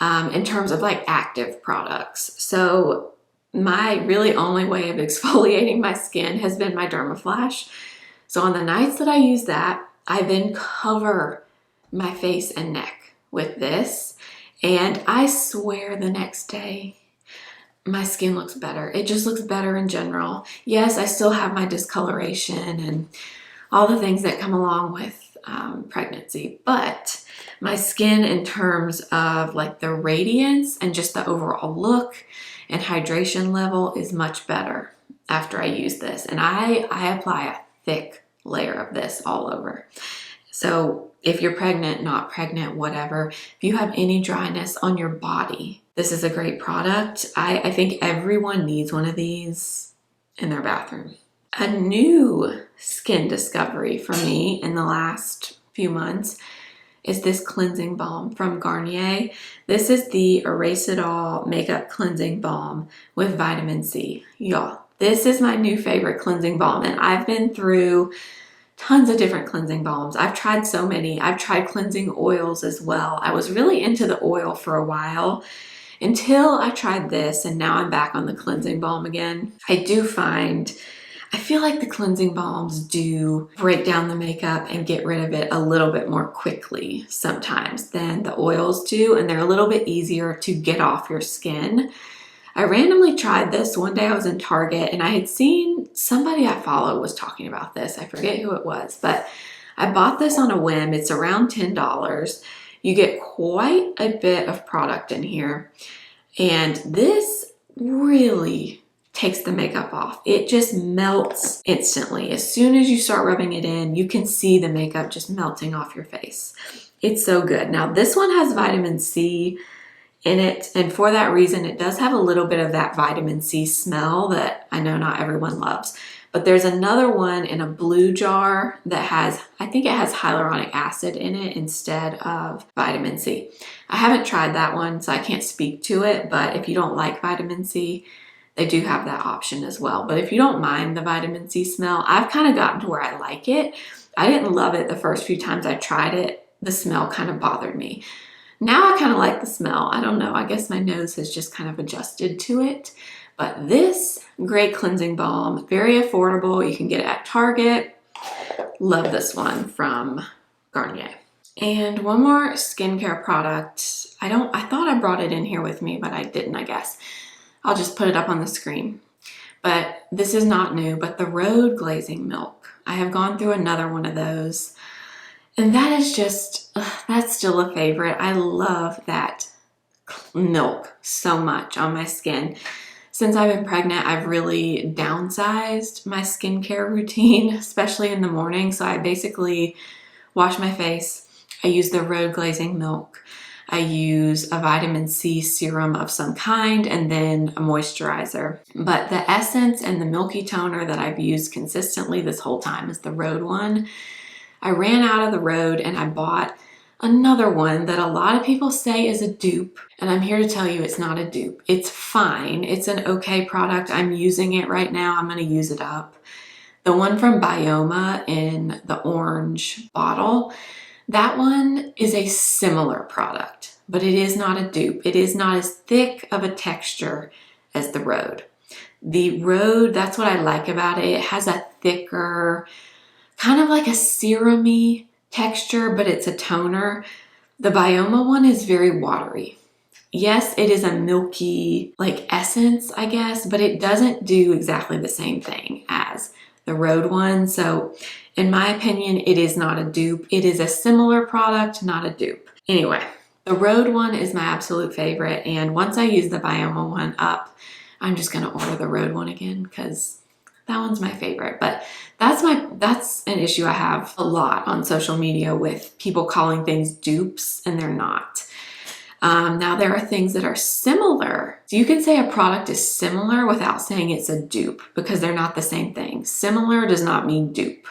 in terms of like active products. So my really only way of exfoliating my skin has been my Dermaflash. So on the nights that I use that, I then cover my face and neck with this, and I swear the next day my skin looks better. It just looks better in general. Yes, I still have my discoloration and all the things that come along with pregnancy, but my skin in terms of like the radiance and just the overall look and hydration level is much better after I use this. And I apply a thick layer of this all over. So if you're pregnant, not pregnant, whatever, if you have any dryness on your body, this is a great product. I think everyone needs one of these in their bathroom. A new skin discovery for me in the last few months is this cleansing balm from Garnier. This is the Erase It All Makeup Cleansing Balm with vitamin C. Y'all, this is my new favorite cleansing balm, and I've been through tons of different cleansing balms. I've tried so many. I've tried cleansing oils as well. I was really into the oil for a while until I tried this, and now I'm back on the cleansing balm again. I feel like the cleansing balms do break down the makeup and get rid of it a little bit more quickly sometimes than the oils do, and they're a little bit easier to get off your skin. I randomly tried this one day. I was in Target and I had seen somebody I follow was talking about this. I forget who it was, but I bought this on a whim. It's around $10. You get quite a bit of product in here, and this really takes the makeup off. It just melts instantly. As soon as you start rubbing it in, you can see the makeup just melting off your face. It's so good. Now this one has vitamin C in it, and for that reason it does have a little bit of that vitamin C smell that I know not everyone loves. But there's another one in a blue jar that has, I think it has hyaluronic acid in it instead of vitamin C. I haven't tried that one, so I can't speak to it, but if you don't like vitamin C, they do have that option as well. But if you don't mind the vitamin C smell, I've kind of gotten to where I like it. I didn't love it the first few times I tried it. The smell kind of bothered me. Now I kind of like the smell. I don't know, I guess my nose has just kind of adjusted to it. But this great cleansing balm, very affordable. You can get it at Target. Love this one from Garnier. And one more skincare product. I thought I brought it in here with me, but I didn't, I guess. I'll just put it up on the screen. But this is not new, but the Road Glazing Milk. I have gone through another one of those. And that is just, that's still a favorite. I love that milk so much on my skin. Since I've been pregnant, I've really downsized my skincare routine, especially in the morning. So I basically wash my face. I use the Road Glazing Milk. I use a vitamin C serum of some kind, and then a moisturizer. But the essence and the milky toner that I've used consistently this whole time is the Road one. I ran out of the Road and I bought another one that a lot of people say is a dupe, and I'm here to tell you it's not a dupe. It's fine. It's an okay product. I'm using it right now. I'm going to use it up. The one from Bioma in the orange bottle, that one is a similar product, but it is not a dupe. It is not as thick of a texture as the Road. The Road, that's what I like about it. It has a thicker, kind of like a serum-y texture, but it's a toner. The Bioma one is very watery. Yes, it is a milky like essence, I guess, but it doesn't do exactly the same thing as the Road one. So in my opinion, it is not a dupe. It is a similar product, not a dupe. Anyway, the Road one is my absolute favorite. And once I use the Bioma one up, I'm just gonna order the Road one again because that one's my favorite. But that's an issue I have a lot on social media with people calling things dupes and they're not. Now there are things that are similar. So you can say a product is similar without saying it's a dupe because they're not the same thing. Similar does not mean dupe,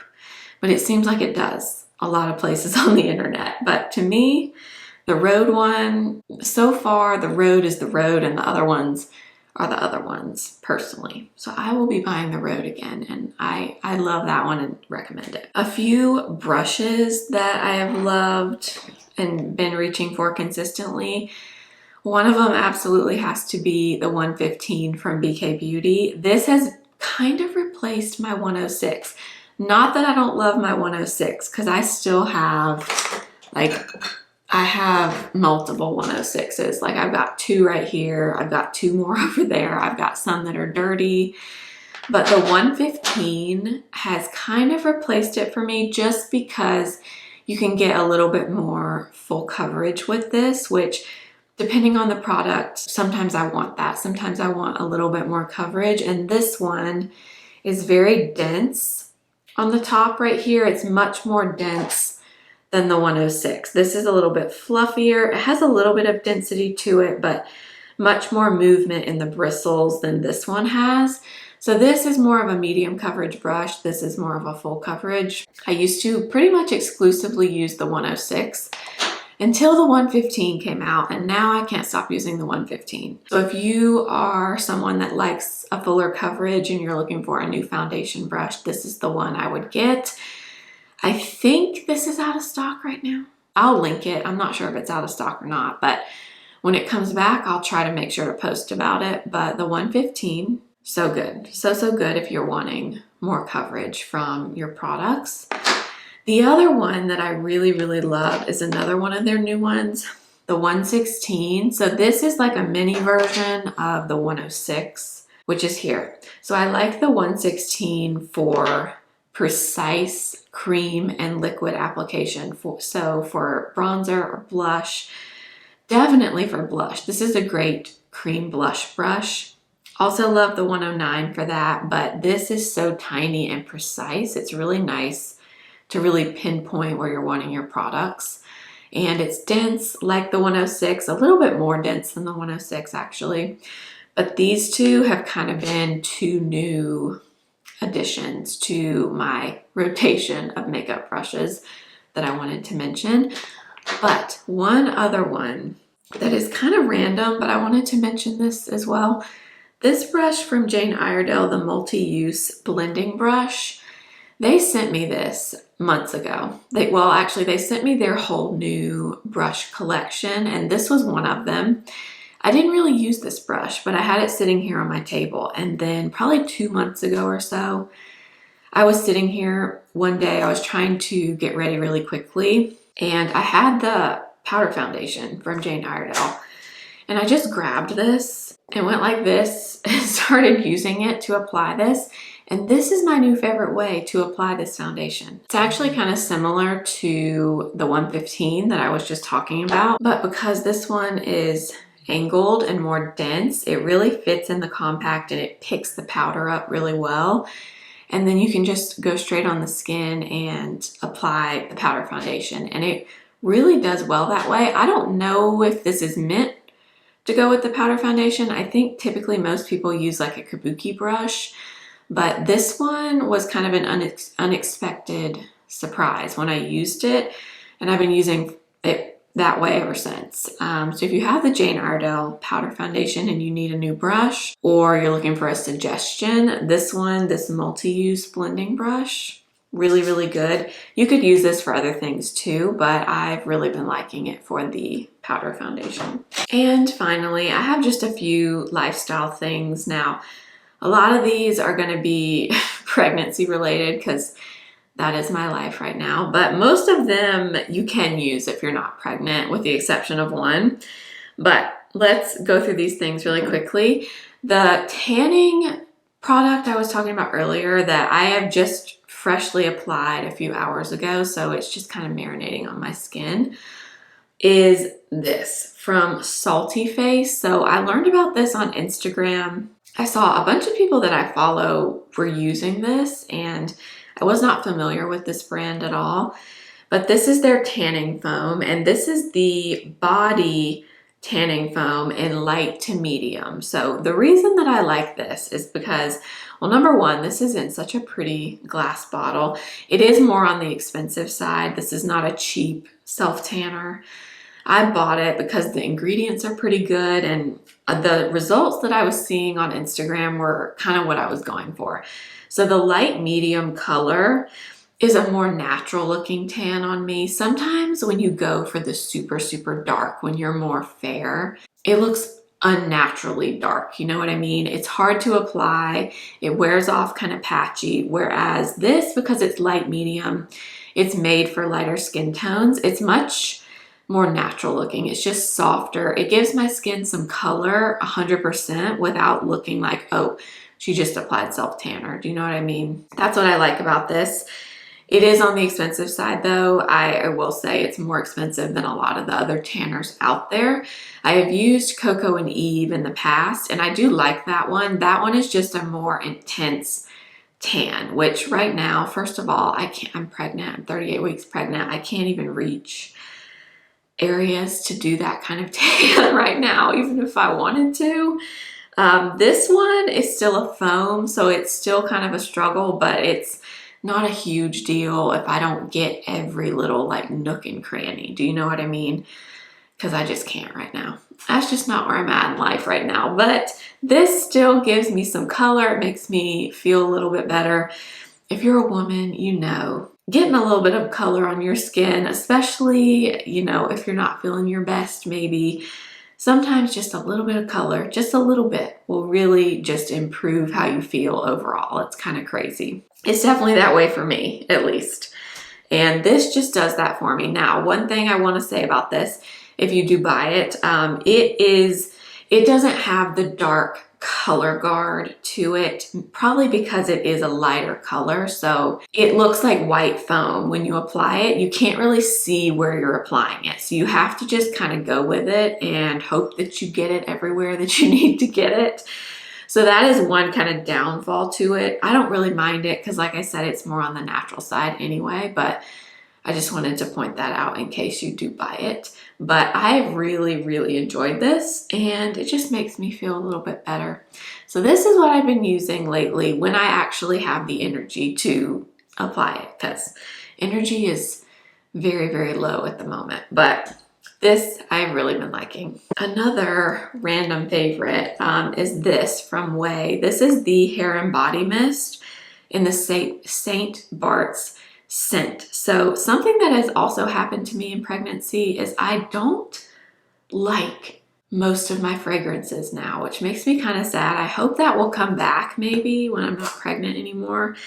but it seems like it does a lot of places on the internet. But to me, the Road one, so far the Road is the Road and the other ones are the other ones personally. So I will be buying the Road again, and I love that one and recommend it. A few brushes that I have loved and been reaching for consistently. One of them absolutely has to be the 115 from BK Beauty. This has kind of replaced my 106. Not that I don't love my 106, because I still have, like, I have multiple 106s. Like I've got 2 right here. I've got 2 more over there. I've got some that are dirty. But the 115 has kind of replaced it for me just because you can get a little bit more full coverage with this, which depending on the product, sometimes I want that. Sometimes I want a little bit more coverage. And this one is very dense on the top right here. It's much more dense than the 106. This is a little bit fluffier. It has a little bit of density to it, but much more movement in the bristles than this one has. So this is more of a medium coverage brush. This is more of a full coverage. I used to pretty much exclusively use the 106 until the 115 came out, and now I can't stop using the 115. So if you are someone that likes a fuller coverage and you're looking for a new foundation brush, this is the one I would get. I think this is out of stock right now. I'll link it. I'm not sure if it's out of stock or not, but when it comes back, I'll try to make sure to post about it. But the 115, so good. So good if you're wanting more coverage from your products. The other one that I really, really love is another one of their new ones, the 116. So this is like a mini version of the 106, which is here. So I like the 116 for precise cream and liquid application. So for bronzer or blush, definitely for blush, this is a great cream blush brush. Also love the 109 for that, but this is so tiny and precise. It's really nice to really pinpoint where you're wanting your products. And it's dense like the 106, a little bit more dense than the 106 actually. But these two have kind of been two new additions to my rotation of makeup brushes that I wanted to mention. But one other one that is kind of random, but I wanted to mention this as well. This brush from Jane Iredale, the multi-use blending brush, they sent me this months ago. They sent me their whole new brush collection, and this was one of them. I didn't really use this brush, but I had it sitting here on my table. And then probably 2 months ago or so, I was sitting here one day, I was trying to get ready really quickly, and I had the powder foundation from Jane Iredale. And I just grabbed this and went like this and started using it to apply this. And this is my new favorite way to apply this foundation. It's actually kind of similar to the 115 that I was just talking about, but because this one is angled and more dense, it really fits in the compact and it picks the powder up really well. And then you can just go straight on the skin and apply the powder foundation. And it really does well that way. I don't know if this is meant to go with the powder foundation. I think typically most people use like a kabuki brush, but this one was kind of an unexpected surprise when I used it, and I've been using it that way ever since. So if you have the Jane Iredale powder foundation and you need a new brush, or you're looking for a suggestion, this multi-use blending brush, really, really good. You could use this for other things too, but I've really been liking it for the powder foundation. And finally, I have just a few lifestyle things. Now, a lot of these are going to be pregnancy related because that is my life right now, but most of them you can use if you're not pregnant, with the exception of one. But let's go through these things really quickly. The tanning product I was talking about earlier that I have just freshly applied a few hours ago, so it's just kind of marinating on my skin, is this from Salty Face. So I learned about this on Instagram. I saw a bunch of people that I follow were using this, and I was not familiar with this brand at all, but this is their tanning foam, and this is the body tanning foam in light to medium. So the reason that I like this is because, well, number one, this is in such a pretty glass bottle. It is more on the expensive side. This is not a cheap self-tanner. I bought it because the ingredients are pretty good, and the results that I was seeing on Instagram were kind of what I was going for. So the light medium color is a more natural looking tan on me. Sometimes when you go for the super, super dark, when you're more fair, it looks unnaturally dark. You know what I mean? It's hard to apply. It wears off kind of patchy. Whereas this, because it's light medium, it's made for lighter skin tones. It's much more natural looking. It's just softer. It gives my skin some color 100% without looking like, oh, she just applied self-tanner. Do you know what I mean? That's what I like about this. It is on the expensive side though. I will say it's more expensive than a lot of the other tanners out there. I have used Coco and Eve in the past, and I do like that one. That one is just a more intense tan, which right now, first of all, I'm pregnant. I'm 38 weeks pregnant. I can't even reach areas to do that kind of tan right now, even if I wanted to. This one is still a foam, so it's still kind of a struggle, but it's not a huge deal if I don't get every little like nook and cranny. Do you know what I mean? Because I just can't right now. That's just not where I'm at in life right now. But this still gives me some color. It makes me feel a little bit better. If you're a woman, you know, getting a little bit of color on your skin, especially, you know, if you're not feeling your best, maybe sometimes just a little bit of color, just a little bit, will really just improve how you feel overall. It's kind of crazy. It's definitely that way for me, at least. And this just does that for me. Now, one thing I want to say about this, if you do buy it, it doesn't have the dark color guard to it, probably because it is a lighter color. So it looks like white foam when you apply it. You can't really see where you're applying it. So you have to just kind of go with it and hope that you get it everywhere that you need to get it. So that is one kind of downfall to it. I don't really mind it because, like I said, it's more on the natural side anyway, but I just wanted to point that out in case you do buy it. But I really, really enjoyed this, and it just makes me feel a little bit better. So this is what I've been using lately when I actually have the energy to apply it, because energy is very, very low at the moment. But this I've really been liking. Another random favorite is this from Way. This is the Hair and Body Mist in the St. Bart's scent. So something that has also happened to me in pregnancy is I don't like most of my fragrances now, which makes me kind of sad. I hope that will come back maybe when I'm not pregnant anymore.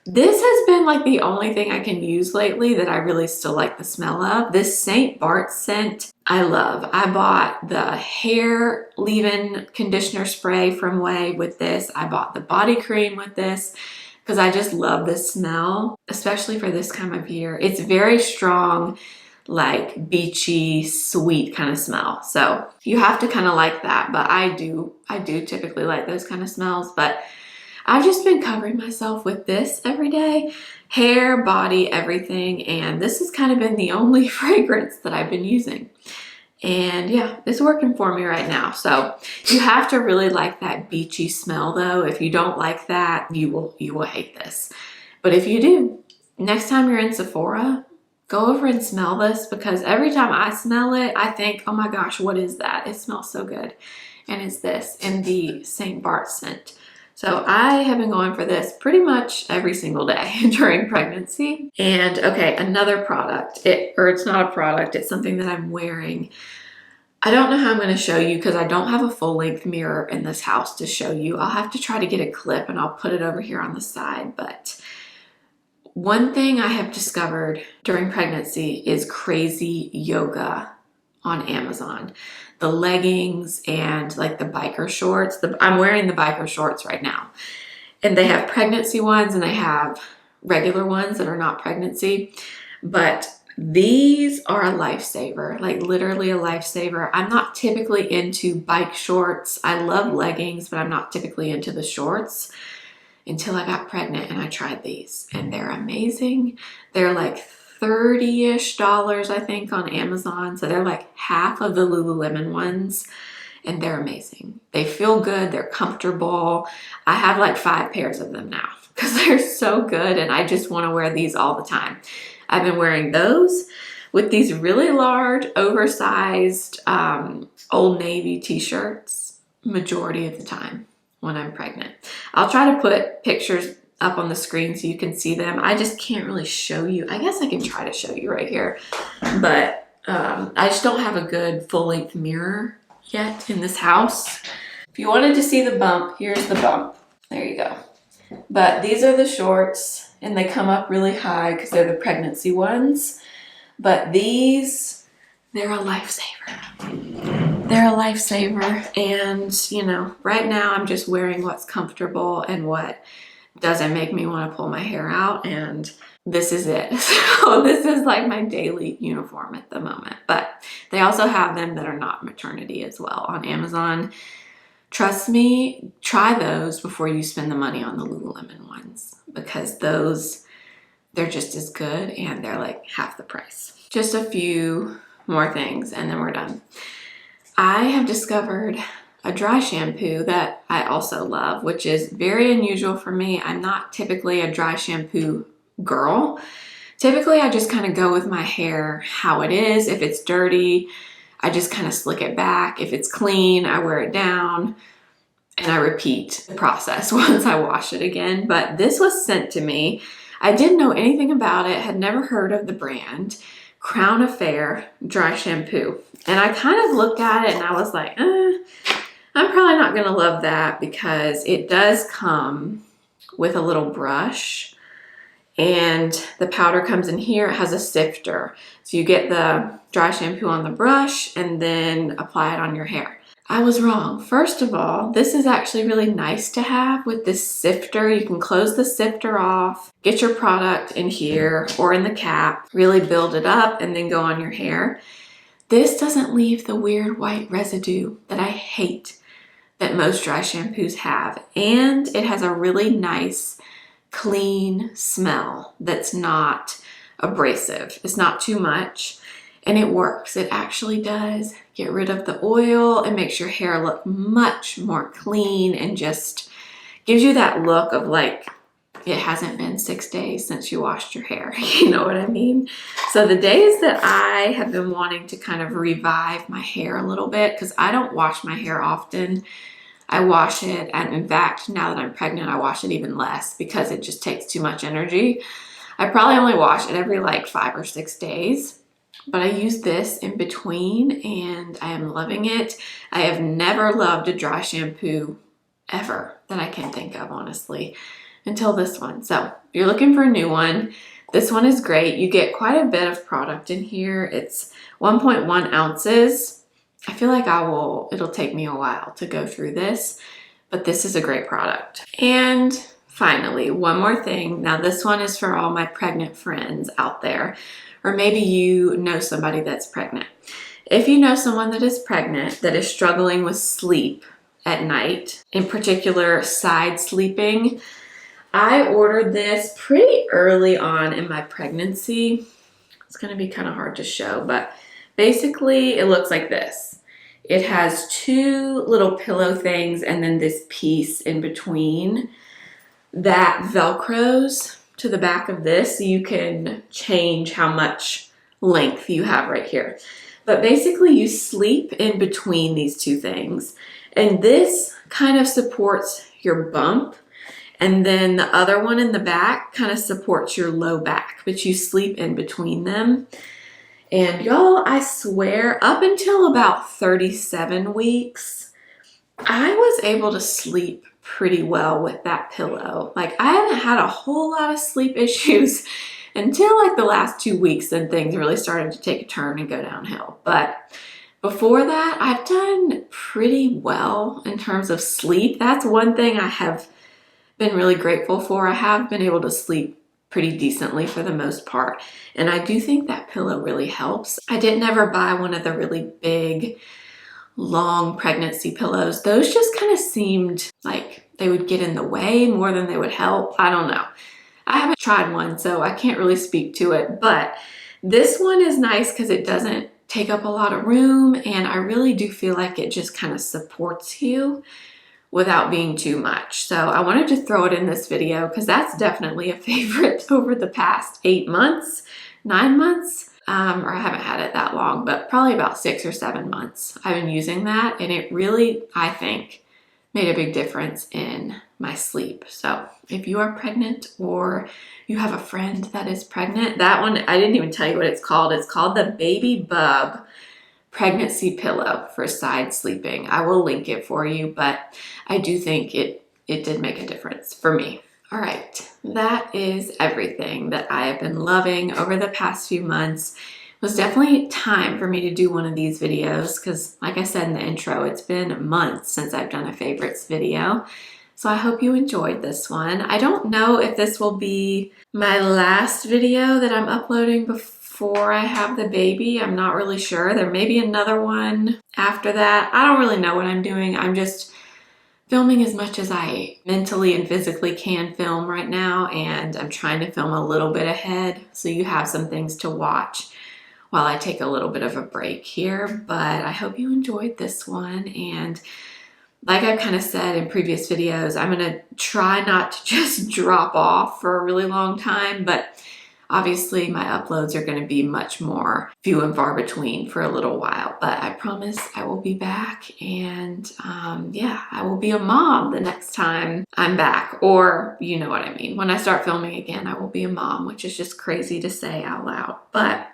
This has been like the only thing I can use lately that I really still like the smell of. This St. Bart's scent I love. I bought the hair leave-in conditioner spray from Way with this. I bought the body cream with this because I just love this smell, especially for this time of year. It's very strong, like beachy, sweet kind of smell. So you have to kind of like that, but I do typically like those kind of smells. But I've just been covering myself with this every day, hair, body, everything. And this has kind of been the only fragrance that I've been using. And yeah, it's working for me right now. So you have to really like that beachy smell though. If you don't like that, you will hate this. But if you do, next time you're in Sephora, go over and smell this, because every time I smell it, I think, oh my gosh, what is that? It smells so good. And it's this in the St. Bart's scent. So I have been going for this pretty much every single day during pregnancy. And okay, another product, it's not a product, it's something that I'm wearing. I don't know how I'm going to show you because I don't have a full length mirror in this house to show you. I'll have to try to get a clip and I'll put it over here on the side. But one thing I have discovered during pregnancy is crazy yoga on Amazon. The leggings and like the biker shorts. I'm wearing the biker shorts right now. And they have pregnancy ones and they have regular ones that are not pregnancy. But these are a lifesaver, like literally a lifesaver. I'm not typically into bike shorts. I love leggings, but I'm not typically into the shorts until I got pregnant and I tried these. And they're amazing. They're like $30-ish, I think, on Amazon. So they're like half of the Lululemon ones, and they're amazing. They feel good. They're comfortable. I have like 5 pairs of them now because they're so good, and I just want to wear these all the time. I've been wearing those with these really large, oversized Old Navy t-shirts majority of the time when I'm pregnant. I'll try to put pictures up on the screen so you can see them. I just can't really show you. I guess I can try to show you right here, but I just don't have a good full-length mirror yet in this house. If you wanted to see the bump, here's the bump. There you go. But these are the shorts, and they come up really high because they're the pregnancy ones. But these, they're a lifesaver. They're a lifesaver. And, you know, right now I'm just wearing what's comfortable and what doesn't make me want to pull my hair out, and this is it. So this is like my daily uniform at the moment. But they also have them that are not maternity as well on Amazon. Trust me, try those before you spend the money on the Lululemon ones, because those, they're just as good and they're like half the price. Just a few more things and then we're done. I have discovered a dry shampoo that I also love, which is very unusual for me. I'm not typically a dry shampoo girl. Typically, I just kind of go with my hair how it is. If it's dirty, I just kind of slick it back. If it's clean, I wear it down and I repeat the process once I wash it again. But this was sent to me. I didn't know anything about it, had never heard of the brand. Crown Affair dry shampoo. And I kind of looked at it and I was like, I'm probably not going to love that, because it does come with a little brush and the powder comes in here. It has a sifter. So you get the dry shampoo on the brush and then apply it on your hair. I was wrong. First of all, this is actually really nice to have with this sifter. You can close the sifter off, get your product in here or in the cap, really build it up and then go on your hair. This doesn't leave the weird white residue that I hate that most dry shampoos have. And it has a really nice, clean smell that's not abrasive. It's not too much. And it works. It actually does get rid of the oil and makes your hair look much more clean and just gives you that look of like it hasn't been 6 days since you washed your hair. You know what I mean? So the days that I have been wanting to kind of revive my hair a little bit, because I don't wash my hair often. I wash it, and in fact, now that I'm pregnant, I wash it even less because it just takes too much energy. I probably only wash it every like 5 or 6 days. But I use this in between and I am loving it. I have never loved a dry shampoo ever that I can think of, honestly, until this one. So if you're looking for a new one, this one is great. You get quite a bit of product in here. It's 1.1 ounces. I feel like it'll take me a while to go through this, but this is a great product. And finally, one more thing. Now this one is for all my pregnant friends out there. Or maybe you know somebody that's pregnant. If you know someone that is pregnant that is struggling with sleep at night, in particular side sleeping, I ordered this pretty early on in my pregnancy. It's going to be kind of hard to show, but basically it looks like this. It has 2 little pillow things and then this piece in between that velcros to the back of this, so you can change how much length you have right here. But basically you sleep in between these 2 things. And this kind of supports your bump. And then the other one in the back kind of supports your low back, but you sleep in between them. And y'all, I swear, up until about 37 weeks, I was able to sleep pretty well with that pillow. Like I haven't had a whole lot of sleep issues until like the last 2 weeks, and things really started to take a turn and go downhill. But before that, I've done pretty well in terms of sleep. That's one thing I have been really grateful for. I have been able to sleep pretty decently for the most part. And I do think that pillow really helps. I didn't ever buy one of the really big long pregnancy pillows. Those just kind of seemed like they would get in the way more than they would help. I don't know. I haven't tried one, so I can't really speak to it, but this one is nice because it doesn't take up a lot of room, and I really do feel like it just kind of supports you without being too much. So I wanted to throw it in this video because that's definitely a favorite over the past 8 months, 9 months. Or I haven't had it that long, but probably about 6 or 7 months I've been using that, and it really, I think, made a big difference in my sleep. So if you are pregnant or you have a friend that is pregnant, that one, I didn't even tell you what it's called. It's called the Baby Bub Pregnancy Pillow for side sleeping. I will link it for you, but I do think it did make a difference for me. All right, that is everything that I have been loving over the past few months. It was definitely time for me to do one of these videos because, like I said in the intro, it's been months since I've done a favorites video. So I hope you enjoyed this one. I don't know if this will be my last video that I'm uploading before I have the baby. I'm not really sure. There may be another one after that. I don't really know what I'm doing. I'm just filming as much as I mentally and physically can film right now, and I'm trying to film a little bit ahead so you have some things to watch while I take a little bit of a break here. But I hope you enjoyed this one, and like I've kind of said in previous videos, I'm gonna try not to just drop off for a really long time, but obviously my uploads are going to be much more few and far between for a little while, but I promise I will be back, and yeah, I will be a mom the next time I'm back, or you know what I mean. When I start filming again, I will be a mom, which is just crazy to say out loud. But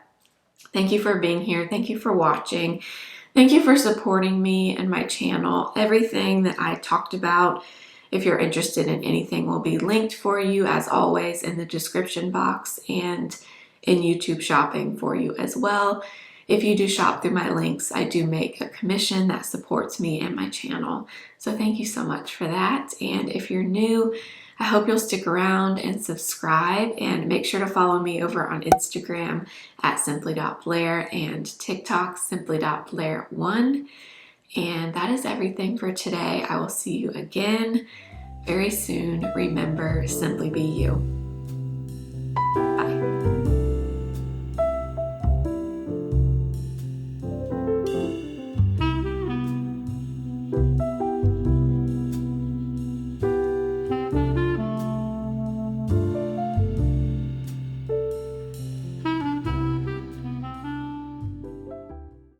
thank you for being here. Thank you for watching. Thank you for supporting me and my channel. Everything that I talked about, if you're interested in anything, will be linked for you as always in the description box and in YouTube shopping for you as well. if you do shop through my links, I do make a commission that supports me and my channel. So thank you so much for that. And if you're new, I hope you'll stick around and subscribe, and make sure to follow me over on Instagram at simply.blair and TikTok simply.blair1. And that is everything for today. I will see you again very soon. Remember, simply be you.